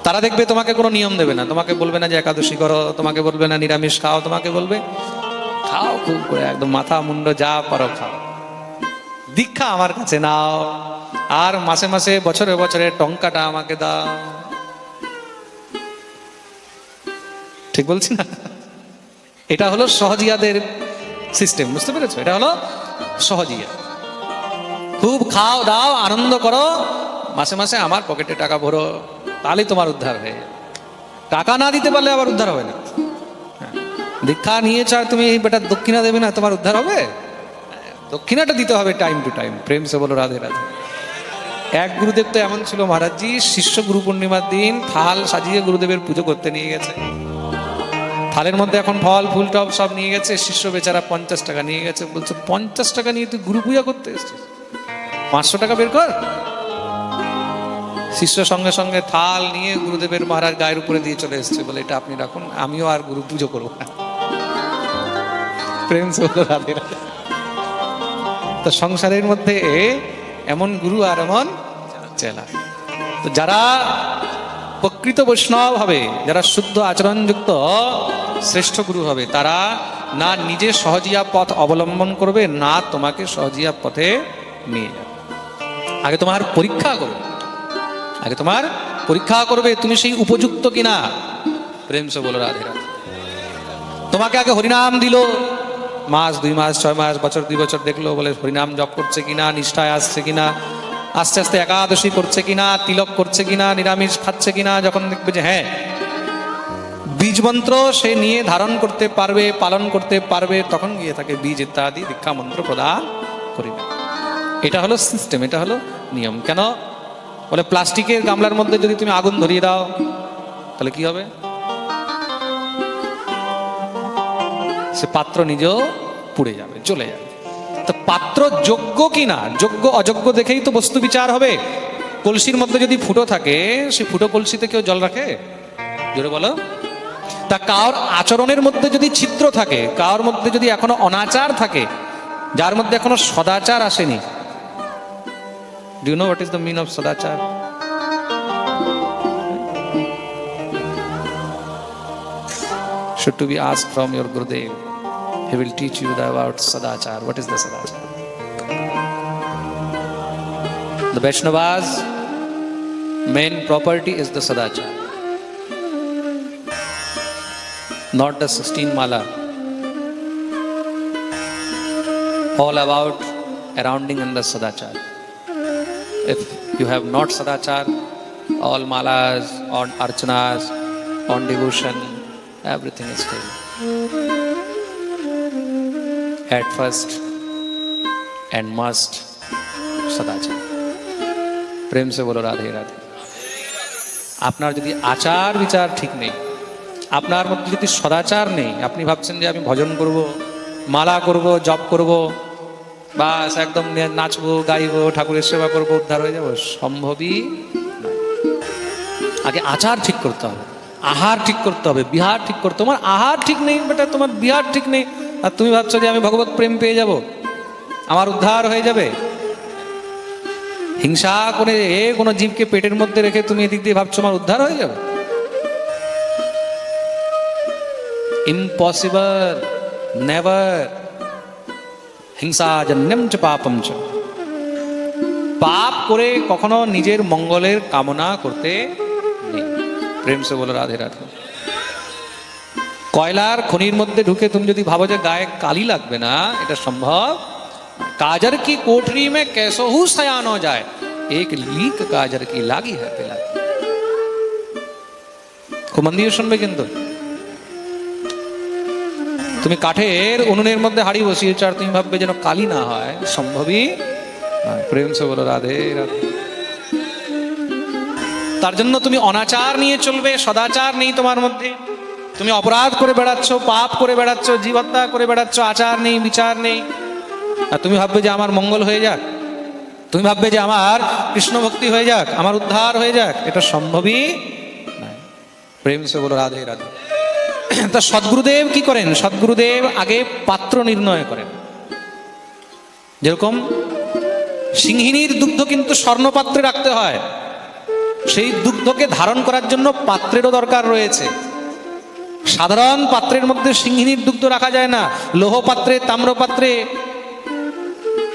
তারা দেখবে তোমাকে কোনো নিয়ম দেবে না, তোমাকে বলবে না যে একাদশী করো, তোমাকে বলবে না নিরামিষ খাও, তোমাকে বলবে খাও খুব করে, একদম মাথা মুন্ড যা পারো খাও, দীক্ষা আমার কাছে নাও, আর মাসে মাসে বছরে বছরে টঙ্কাটা আমাকে দাও। ঠিক বলছি না? এটা হলো সহজিয়াদের সিস্টেম, বুঝতে পেরেছো? এটা হলো সহজিয়া। খুব খাও দাও, আনন্দ করো, মাসে মাসে আমার পকেটে টাকা ভরো, তাহলেই তোমার উদ্ধার হয়ে যাবে। টাকা না দিতে পারলে আবার উদ্ধার হবে না। দীক্ষা নিয়েছ আর তুমি বেটা দক্ষিণা দেবে না, তোমার উদ্ধার হবে? দক্ষিণাটা দিতে হবে টাইম টু টাইম। প্রেম সে বলো রাধে রাধে। এক গুরুদেব তো এমন ছিল মহারাজজি, শিষ্য গুরু পূর্ণিমার দিন থাল সাজিয়ে গুরুদেবের পুজো করতে নিয়ে গেছে। থালের মধ্যে এখন ফল ফুল টপ সব নিয়ে গেছে, শিষ্য বেচারা 50 টাকা নিয়ে গেছে। বলছে 50 টাকা নিয়ে তুই গুরু পূজা করতে এসছিস, 500 টাকা বের কর। শিষ্য সঙ্গে সঙ্গে থাল নিয়ে গুরুদেবের মহারাজ গায়ের উপরে দিয়ে চলে এসছে, বলে এটা আপনি রাখুন, আমিও আর গুরু পুজো করবো না। প্রেম সে বলো রাধে রাধে। তো সংসারের মধ্যে এমন গুরু আর এমন চেলা। তো যারা প্রকৃত বৈষ্ণব হবে, যারা শুদ্ধ আচরণযুক্ত শ্রেষ্ঠ গুরু হবে, তারা না নিজে সহজিয়া পথ অবলম্বন করবে, না তোমাকে সহজিয়া পথে নিয়ে যাবে। আগে তোমার পরীক্ষা করবে, আগে তোমার পরীক্ষা করবে তুমি সেই উপযুক্ত কিনা। প্রেম সে বলো রাধে রাধে। তোমাকে আগে হরিনাম দিল, মাস 2 মাস 6 মাস বছর 2 বছর দেখলো, বলে হরিনাম জপ করছে কিনা, নিষ্ঠায় আসছে কিনা, আস্তে আস্তে একাদশী করছে কিনা, তিলক করছে কিনা, নিরামিষ খাচ্ছে কিনা। যখন দেখবে যে হ্যাঁ বীজ মন্ত্র সে নিয়ে ধারণ করতে পারবে, পালন করতে পারবে, তখন গিয়ে তাকে বীজ ইত্যাদি দীক্ষা মন্ত্র প্রদান করিবে। এটা হলো সিস্টেম, এটা হলো নিয়ম। কেন বলে প্লাস্টিকের গামলার মধ্যে যদি তুমি আগুন ধরিয়ে দাও তাহলে কি হবে? সে পাত্র নিজেও পুড়ে যাবে, চলে যাবে। তো পাত্র যোগ্য কিনা, যোগ্য অযোগ্য দেখেই তো বস্তু বিচার হবে। কলসির মধ্যে যদি ফুটো থাকে, সে ফুটো কলসিতে কেউ জল রাখে? জোরে বলো। তা কার আচরণের মধ্যে যদি ছিদ্র থাকে, কার মধ্যে যদি এখনো অনাচার থাকে, যার মধ্যে এখনো সদাচার আসেনি, Do you know what is the meaning of Sadachar? Should to be asked from your Gurudev. He will teach you about Sadachar. What is the Sadachar? The Vaishnavas' main property is the Sadachar. Not the 16 mala. All about surrounding in the Sadachar. If you have not Sadachar, all malas, on archanas, on devotion, everything is failed. At first and must Sadachar. প্রেম সে বলো রাধে রাধে। আপনার যদি আচার বিচার ঠিক নেই, আপনার মধ্যে যদি সদাচার নেই, আপনি ভাবছেন যে আমি ভজন করব, মালা করব, জপ করব, বাস একদম নাচবো, গাইবো, ঠাকুরের সেবা করবো, উদ্ধার হয়ে যাবো, সম্ভবই নয়। আগে আচার ঠিক করতে হবে, আহার ঠিক করতে হবে, বিহার ঠিক করতে হবে। তোমার আহার ঠিক নেই বেটা, তোমার বিহার ঠিক নেই, আর তুমি ভাবছো যে আমি ভগবত প্রেম পেয়ে যাব, আমার উদ্ধার হয়ে যাবে। হিংসা করে কোনো জীবকে পেটের মধ্যে রেখে তুমি এদিক দিয়ে ভাবছো আমার উদ্ধার হয়ে যাবে, ইম্পসিবল, নেভার। হিংসা জন্যম চ পাপম চ। পাপ করে কখনো নিজের মঙ্গলের কামনা করতে নেই। প্রেম সে বলো রাধে রাধে। কয়লার খনির মধ্যে ঢুকে তুমি যদি ভাবো যে গায়ে কালি লাগবে না, এটা সম্ভব। काजर की कोठरी में कैसो हूं सयान हो जाए, एक लीक काजर की लागी है पिला। খুব মন দিয়ে শুনবে কিন্তু। তুমি কাঠের উনুনের মধ্যে হাড়ি বসিয়েছ আর তুমি ভাববে যেন কালি না হয়, সম্ভবই নয়। প্রেম সে বলো রাধে রাধে। তার জন্য তুমি অনাচার নিয়ে চলবে, সদাচার নেই তোমার মধ্যে। তুমি অপরাধ করে বেড়াচ্ছ, পাপ করে বেড়াচ্ছ, জীব হত্যা করে বেড়াচ্ছ, আচার নেই, বিচার নেই। আর তুমি ভাববে যে আমার মঙ্গল হয়ে যাক, তুমি ভাববে যে আমার কৃষ্ণ ভক্তি হয়ে যাক, আমার উদ্ধার হয়ে যাক, এটা সম্ভবই নয়। প্রেম সে বলো রাধে রাধে। তা সদ্গুরুদেব কি করেন? সদ্গুরুদেব আগে পাত্র নির্ণয় করেন। যেরকম সিংহিনীর দুগ্ধ কিন্তু স্বর্ণপাত্রে রাখতে হয়, সেই দুগ্ধকে ধারণ করার জন্য পাত্রেরও দরকার রয়েছে। সাধারণ পাত্রের মধ্যে সিংহিনীর দুগ্ধ রাখা যায় না, লৌহ পাত্রে, তাম্র পাত্রে,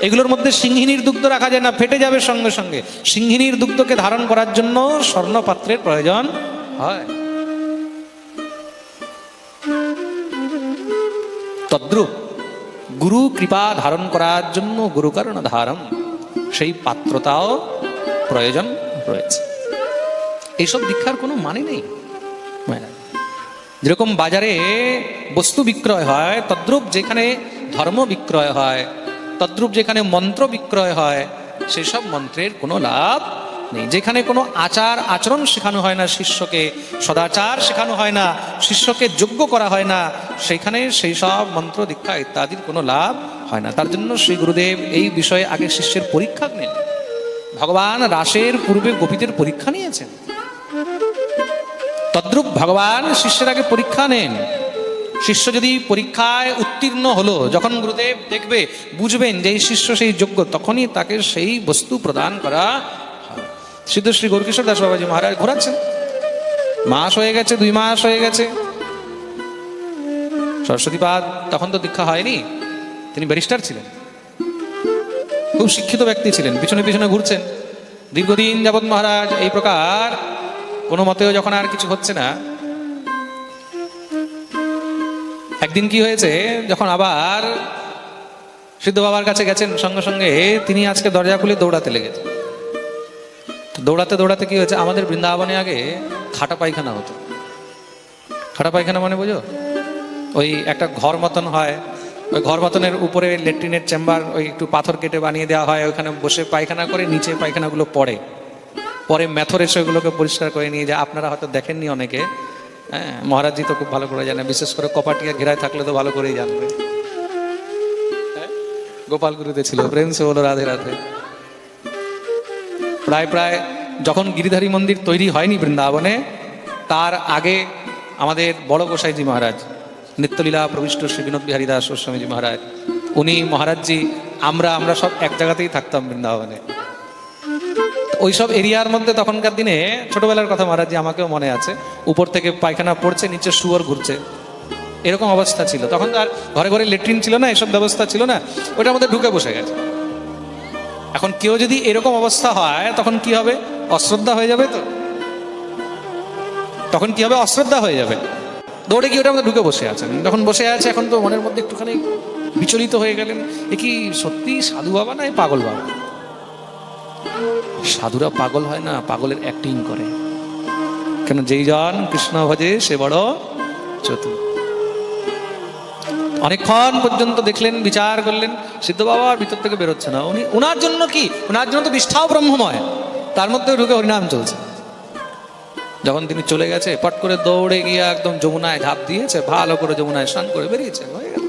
এগুলোর মধ্যে সিংহিনীর দুগ্ধ রাখা যায় না, ফেটে যাবে সঙ্গে সঙ্গে। সিংহিনীর দুগ্ধকে ধারণ করার জন্য স্বর্ণ পাত্রের প্রয়োজন হয়। তদ্রূপ গুরু কৃপা ধারণ করার জন্য গুরুকরণ ধারণ, সেই পাত্রতাও প্রয়োজন রয়েছে। এইসব দীক্ষার কোনো মানে নেই। যেরকম বাজারে বস্তু বিক্রয় হয়, তদ্রূপ যেখানে ধর্ম বিক্রয় হয়, তদ্রূপ যেখানে মন্ত্র বিক্রয় হয়, সেসব মন্ত্রের কোনো লাভ নেই। যেখানে কোনো আচার আচরণ শেখানো হয় না শিষ্যকে, সদাচার শেখানো হয় না, শিষ্যকে যোগ্য করা হয় না, সেখানে সেই সব মন্ত্র দীক্ষা ইত্যাদির কোনো লাভ হয় না। তার জন্য শ্রী গুরুদেব এই বিষয়ে আগে শিষ্যের পরীক্ষা নেন। ভগবান রাসের পূর্বে গোপীদের পরীক্ষা নিয়েছেন, তদ্রূপ ভগবান শিষ্যের আগে পরীক্ষা নেন। শিষ্য যদি পরীক্ষায় উত্তীর্ণ হলো, যখন গুরুদেব দেখবে, বুঝবেন যে এই শিষ্য সেই যোগ্য, তখনই তাকে সেই বস্তু প্রদান করা হয়। সিদ্ধ শ্রী গৌরকিশোর দাস বাবাজি মহারাজ ঘোরাচ্ছেন, মাস হয়ে গেছে, 2 মাস হয়ে গেছে। সরস্বতীপাদ তখন তো দীক্ষা হয়নি, তিনি ব্যারিস্টার ছিলেন, খুব শিক্ষিত ব্যক্তি ছিলেন, পিছনে পিছনে ঘুরছেন দীর্ঘদিন যাবৎ। মহারাজ এই প্রকার কোনো মতেও যখন আর কিছু হচ্ছে না, একদিন কি হয়েছে, যখন আবার সিদ্ধ বাবার কাছে গেছেন, সঙ্গে সঙ্গে তিনি আজকে দরজা খুলে দৌড়াতে লেগেছেন। দৌড়াতে দৌড়াতে কি হয়েছে, আমাদের বৃন্দাবনে আগে খাটা পায়খানা হতো। খাটা পায়খানা মানে বোঝো, ওই একটা ঘর মতন হয়, ওই ঘর মতনের উপরে ল্যাট্রিনের চেম্বার, ওই একটু পাথর কেটে বানিয়ে দেওয়া হয়, ওইখানে বসে পায়খানা করে, নিচে পায়খানাগুলো পরে মেথর এসে ওগুলোকে পরিষ্কার করে নিয়ে যায়। আপনারা হয়তো দেখেননি অনেকে, হ্যাঁ, মহারাজজি তো খুব ভালো করে জানে, বিশেষ করে কপাটিয়া ঘেরায় থাকলে তো ভালো করেই জানবে। গোপালগুরুতে ছিল, প্রেম সে বলো রাধে রাধে। প্রায় যখন গিরিধারী মন্দির তৈরি হয়নি বৃন্দাবনে, তার আগে আমাদের বড় গোসাইজি মহারাজ, নিত্যলীলা প্রবিষ্ট শ্রী বিনোদ বিহারী দাস গোস্বামীজি মহারাজ, উনি মহারাজজি, আমরা সব এক জায়গাতেই থাকতাম বৃন্দাবনে। ওইসব এরিয়ার মধ্যে তখনকার দিনে ছোটবেলার কথা মহারাজ আমাকেও মনে আছে, উপর থেকে পায়খানা পড়ছে, নিচে শুয়োর ঘুরছে, এরকম অবস্থা ছিল। তখন তো আর ঘরে ঘরে লেট্রিন ছিল না, এসব ব্যবস্থা ছিল না, ওটার মধ্যে ঢুকে বসে গেছে। এখন কেউ যদি এরকম অবস্থা হয় তখন কি হবে? অশ্রদ্ধা হয়ে যাবে। তো তখন কি হবে? অশ্রদ্ধা হয়ে যাবে। দৌড়ে গিয়ে ওটার মধ্যে ঢুকে বসে আছেন, যখন বসে আছে এখন তো মনের মধ্যে একটুখানি বিচলিত হয়ে গেলেন, এ কি সত্যি সাধু বাবা না পাগল বাবা? সাধুরা পাগল হয় না, পাগলের অ্যাক্টিং করে। কেন? যেই জন কৃষ্ণ ভজে সে বড় চতুর। অনেকক্ষণ পর্যন্ত দেখলেন, বিচার করলেন, সিদ্ধ বাবা ভিতর থেকে বেরোচ্ছে না। উনার জন্য কি? উনার জন্য তো বিষ্ঠাও ব্রহ্মময়, তার মধ্যে ঢুকে হরিনাম চলছে। যখন তিনি চলে গেছে, পট করে দৌড়ে গিয়ে একদম যমুনায় ঝাঁপ দিয়েছে, ভালো করে যমুনায় স্নান করে বেরিয়েছে, হয়ে গেল।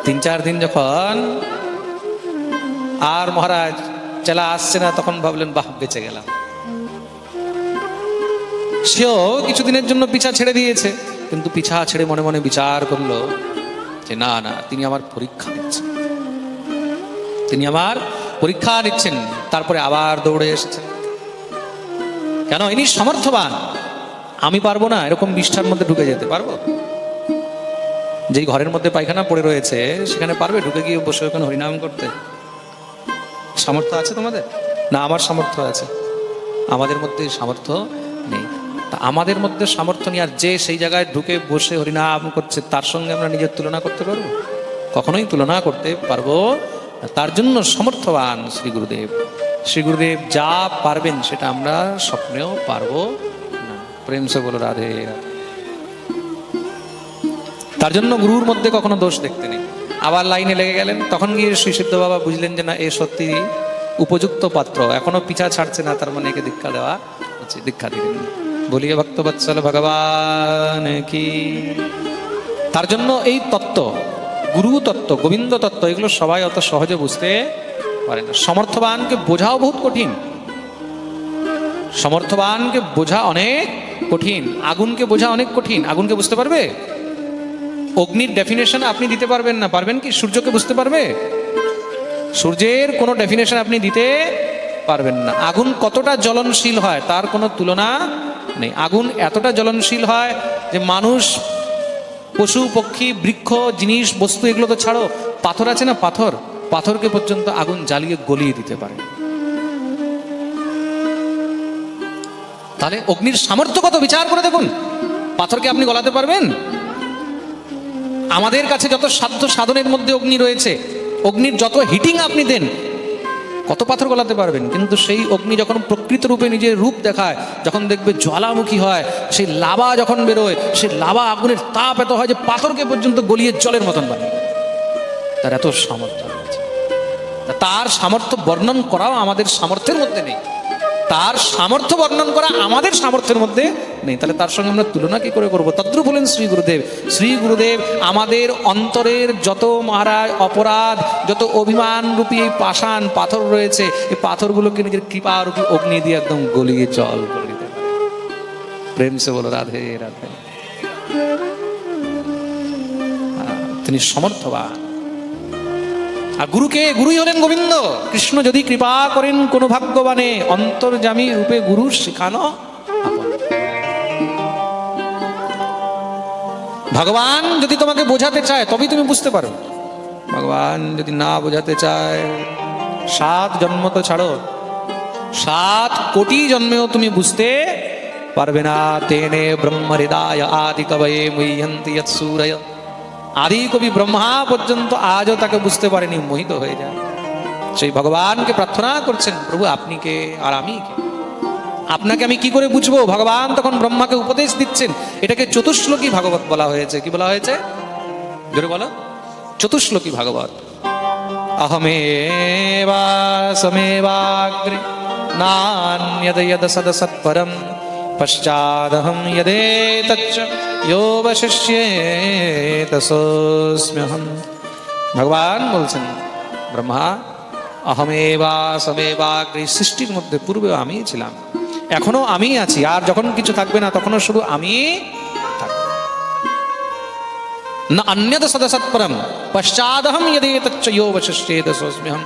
3-4 দিন যখন আর মহারাজ চেলা আসছে না, তখন ভাবলেন বাহ, বেঁচে গেলাম। সেও কিছুদিনের জন্য পিছা ছেড়ে দিয়েছে, কিন্তু পিছা ছেড়ে মনে মনে বিচার করলো যে না না, তিনি আমার পরীক্ষা নিচ্ছেন, তিনি আমার পরীক্ষা নিচ্ছেন। তারপরে আবার দৌড়ে এসেছেন। কেন? ইনি সমর্থবান। আমি পারবো না এরকম বিষ্ঠার মধ্যে ঢুকে যেতে? পারবো? যেই ঘরের মধ্যে পায়খানা পড়ে রয়েছে সেখানে পারবে ঢুকে গিয়ে বসে ওখানে হরিনাম করতে? সামর্থ্য আছে তোমাদের? না আমার সামর্থ্য আছে? আমাদের মধ্যে সামর্থ্য নেই। তা আমাদের মধ্যে সামর্থ্য নেই, আর যে সেই জায়গায় ঢুকে বসে হরিনাম করছে তার সঙ্গে আমরা নিজের তুলনা করতে পারবো? কখনোই তুলনা করতে পারবো না। তার জন্য সমর্থবান শ্রী গুরুদেব। শ্রী গুরুদেব যা পারবেন সেটা আমরা স্বপ্নেও পারবো না। প্রেম সে বলো রাধে রাধে। তার জন্য গুরুর মধ্যে কখনো দোষ দেখতে নেই। আবার লাইনে লেগে গেলেন, তখন গিয়ে শ্রী সিদ্ধ বাবা বুঝলেন যে না, এ সত্যি উপযুক্ত পাত্র, এখনো পিছা ছাড়ছে না, তার মানে একে দীক্ষা দেওয়া উচিত। দীক্ষা দিলেন। বলিয়ে ভক্তবৎসল ভগবান কি। তার জন্য এই তত্ত্ব, গুরু তত্ত্ব, গোবিন্দ তত্ত্ব, এগুলো সবাই অত সহজে বুঝতে পারে না। সমর্থবানকে বোঝাও বহুত কঠিন, সমর্থবানকে বোঝা অনেক কঠিন। আগুনকে বোঝা অনেক কঠিন। আগুনকে বুঝতে পারবে? অগ্নির ডেফিনেশন আপনি দিতে পারবেন না। পারবেন কি? সূর্যকে বুঝতে পারবে? সূর্যের কোনো ডেফিনেশন আপনি দিতে পারবেন না। আগুন কতটা জ্বলনশীল হয় তার কোনো তুলনা নেই। আগুন এতটা জ্বলনশীল হয় যে মানুষ, পশু পক্ষী, বৃক্ষ, জিনিস, বস্তু, এগুলো তো ছাড়ো, পাথর আছে না, পাথরকে পর্যন্ত আগুন জ্বালিয়ে গলিয়ে দিতে পারে। তাহলে অগ্নির সামর্থ্য কত বিচার করে দেখুন। পাথরকে আপনি গলাতে পারবেন? আমাদের কাছে যত সাধ্য সাধনের মধ্যে অগ্নি রয়েছে, অগ্নির যত হিটিং আপনি দেন, কত পাথর গলাতে পারবেন? কিন্তু সেই অগ্নি যখন প্রকৃত রূপে নিজের রূপ দেখায়, যখন দেখবে জ্বালামুখী হয়, সেই লাভা যখন বেরোয়, সেই লাভা আগুনের তাপ এত হয় যে পাথরকে পর্যন্ত গলিয়ে জলের মতন বানিয়ে। তার এত সামর্থ্য রয়েছে। তার সামর্থ্য বর্ণন করাও আমাদের সামর্থ্যের মধ্যে নেই। তার সামর্থ্য বর্ণন করা আমাদের সামর্থ্যের মধ্যে নেই। তাহলে তার সঙ্গে আমরা তুলনা কি করে করবো? তদ্রূপ হলেন শ্রী গুরুদেব। শ্রী গুরুদেব আমাদের অন্তরের যত মহারাজ অপরাধ, যত অভিমান রূপী এই পাষাণ পাথর রয়েছে, এই পাথরগুলোকে নিজের কৃপা রূপী অগ্নি দিয়ে একদম গলিয়ে জল করে দিতে পারে। প্রেম সে বলো রাধে রাধে। তিনি সমর্থবান। আর গুরুকে, গুরুই হলেন গোবিন্দ। কৃষ্ণ যদি কৃপা করেন কোন ভাগ্যবানে, অন্তর্যামী রূপে গুরুর শিখানো আপন। ভগবান যদি তোমাকে বোঝাতে চায় তবেই তুমি বুঝতে পারো। ভগবান যদি না বোঝাতে চায়, 7 জন্ম তো ছাড়ো, 7 কোটি জন্মেও তুমি বুঝতে পারবে না। তেনে ব্রহ্ম হৃদয় আদি কবয়ে মুহ্যন্তি যৎ সূরয়। আদি কবি ব্রহ্মা পর্যন্ত আজও তাকে বুঝতে পারেনি, মোহিত হয়ে যায়। সেই ভগবানকে প্রার্থনা করছেন, প্রভু আপনি কে আর আমি কে? আপনাকে আমি কি করে বুঝবো? ভগবান তখন ব্রহ্মাকে উপদেশ দিচ্ছেন। এটাকে চতুশ্লোকী ভাগবত বলা হয়েছে। কি বলা হয়েছে? জোরে বলো। চতুশ্লোকী ভাগবত। অহমেবাসমেবাগ্রে নান্যদ যদ সদসৎপরম পশ্চাদহম যদেতচ্চ यो वशिष्येत सोऽस्म्यहम्। ভগবান বলছেন, ব্রহ্মা অহমেবাসমেবাগ্রে, সৃষ্টির মধ্যে পূর্বে আমি ছিলাম, এখনো আমি আছি, আর যখন কিছু থাকবে না তখনও শুধু আমি থাকবো। না অন্যদ সদসৎপরম পশ্চাদহম যদেতচ্চ यो वशिष्येत सोऽस्म्यहम्।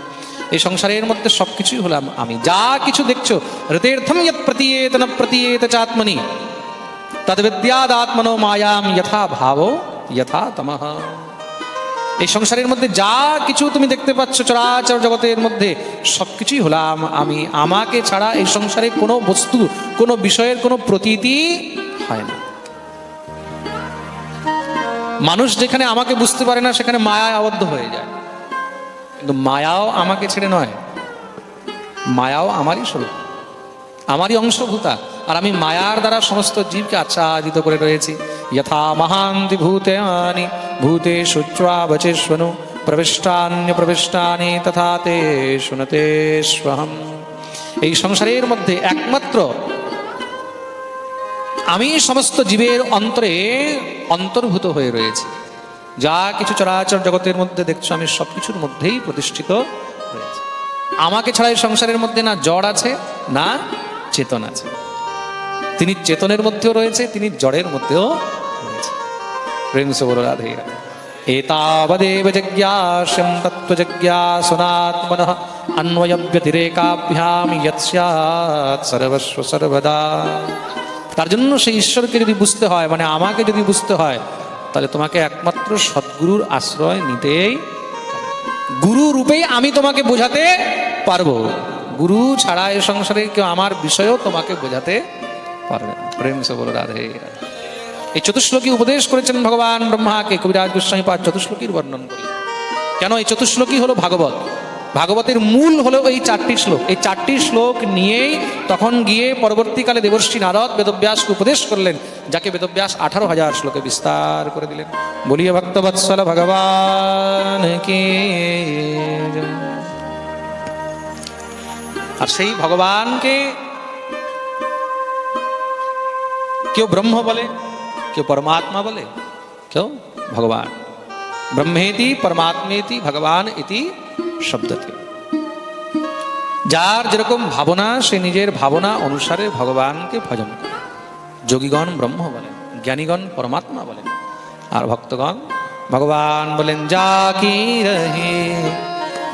এই সংসারের মধ্যে সবকিছুই হলাম আমি। যা কিছু দেখছো, ঋতের্থম ইয়ৎ প্রতীয়েত ন প্রতীয়েত চাত্মনি তদ্বিদ্যাদাত্মনো মায়াম যথা ভাবো যথা তমঃ। এই সংসারের মধ্যে যা কিছু তুমি দেখতে পাচ্ছ চরাচর জগতের মধ্যে সবকিছুই হলাম আমি। আমাকে ছাড়া এই সংসারে কোনো বস্তু, কোনো বিষয়ের কোনো প্রতীতি হয় না। মানুষ যেখানে আমাকে বুঝতে পারে না সেখানে মায়ায় আবদ্ধ হয়ে যায়, কিন্তু মায়াও আমাকে ছেড়ে নয়, মায়াও আমারই স্বরূপ, আমারই অংশভূতা। আর আমি মায়ার দ্বারা সমস্ত জীবকে আচ্ছাদিত করে রয়েছি। যথা মহান্তি ভূতানি ভূতেষু চ্বাবচেষ্বনু প্রবিষ্টান্য প্রবিষ্টানি তথা তে শুনতেষ্বহম। এই সংসারের মধ্যে একমাত্র আমি সমস্ত জীবের অন্তরে অন্তর্ভূত হয়ে রয়েছে। যা কিছু চরাচর জগতের মধ্যে দেখছো আমি সবকিছুর মধ্যেই প্রতিষ্ঠিত হয়েছে। আমাকে ছাড়া এই সংসারের মধ্যে না জড় আছে না চেতন আছে। তিনি চেতনের মধ্যেও রয়েছে, তিনি জড়ের মধ্যেও রয়েছে। প্রেম সে বলো রাধে রাধে। এতাবদেব জিজ্ঞাসম তত্ত্বজিজ্ঞাসনাত্মনঃ অন্বয়ব্যতিরেকাভ্যাম ইয়ৎ স্যাৎ সর্বস্ব সর্বদা। তার জন্য সেই ঈশ্বরকে যদি বুঝতে হয়, মানে আমাকে যদি বুঝতে হয়, তাহলে তোমাকে একমাত্র সদ্গুরুর আশ্রয় নিতেই। গুরু রূপেই আমি তোমাকে বোঝাতে পারবো। গুরু ছাড়া এই সংসারে কেউ আমার বিষয়ও তোমাকে বোঝাতে পারবে না। প্রেম সে বলো রাধে রাধে। এই চতুশ্লোকী উপদেশ করেছেন ভগবান ব্রহ্মাকে। কবিরাজ গোস্বামী পাদ চতুশ্লোকীর বর্ণন করেন। কেন এই চতুশ্লোকী হলো ভাগবত। ভাগবতের মূল হলো এই 4টি শ্লোক। এই 4টি শ্লোক নিয়েই তখন গিয়ে পরবর্তীকালে দেবর্ষি নারদ বেদব্যাসকে উপদেশ করলেন, যাকে বেদব্যাস 18,000 শ্লোকে বিস্তার করে দিলেন। বলিয়ে ভক্তবৎসল ভগবান কি। আর সেই ভগবানকে কেউ ব্রহ্ম বলে, কেউ পরমাত্মা বলে, কেউ ভগবান। ব্রহ্মেতি পরমাত্মেতি ভগবান ইতি শব্দতে। যার যেরকম ভাবনা সে নিজের ভাবনা অনুসারে ভগবানকে ভজন করে। যোগীগণ ব্রহ্ম বলেন, জ্ঞানীগণ পরমাত্মা বলেন, আর ভক্তগণ ভগবান বলেন। যা কি রহি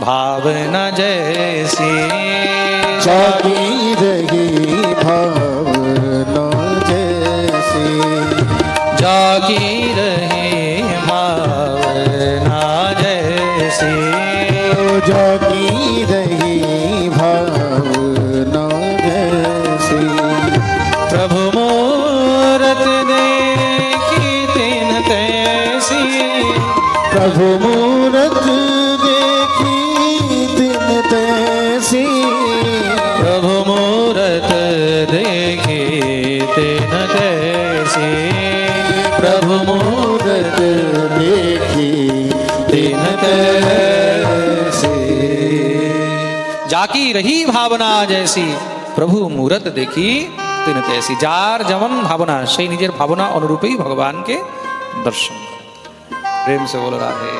ভাবনা জৈসি, जागी रही भावना जैसी, जागी रहे भावना जैसी, जागी रही भावना जैसी। प्रभु मूरत देखी तिन तैसी, प्रभु मूरत देखी दिन तैसी, प्रभु मूरत देखी तिन तैसी, प्रभु मूरत देखी दिन तैसी। जाकी रही भावना जैसी, प्रभु मूरत देखी तिन तैसी। जार যেমন ভাবনা সেই নিজের ভাবনা অনুরূপেই ভগবানকে দর্শন করে। প্রেম সে বলো রাধে।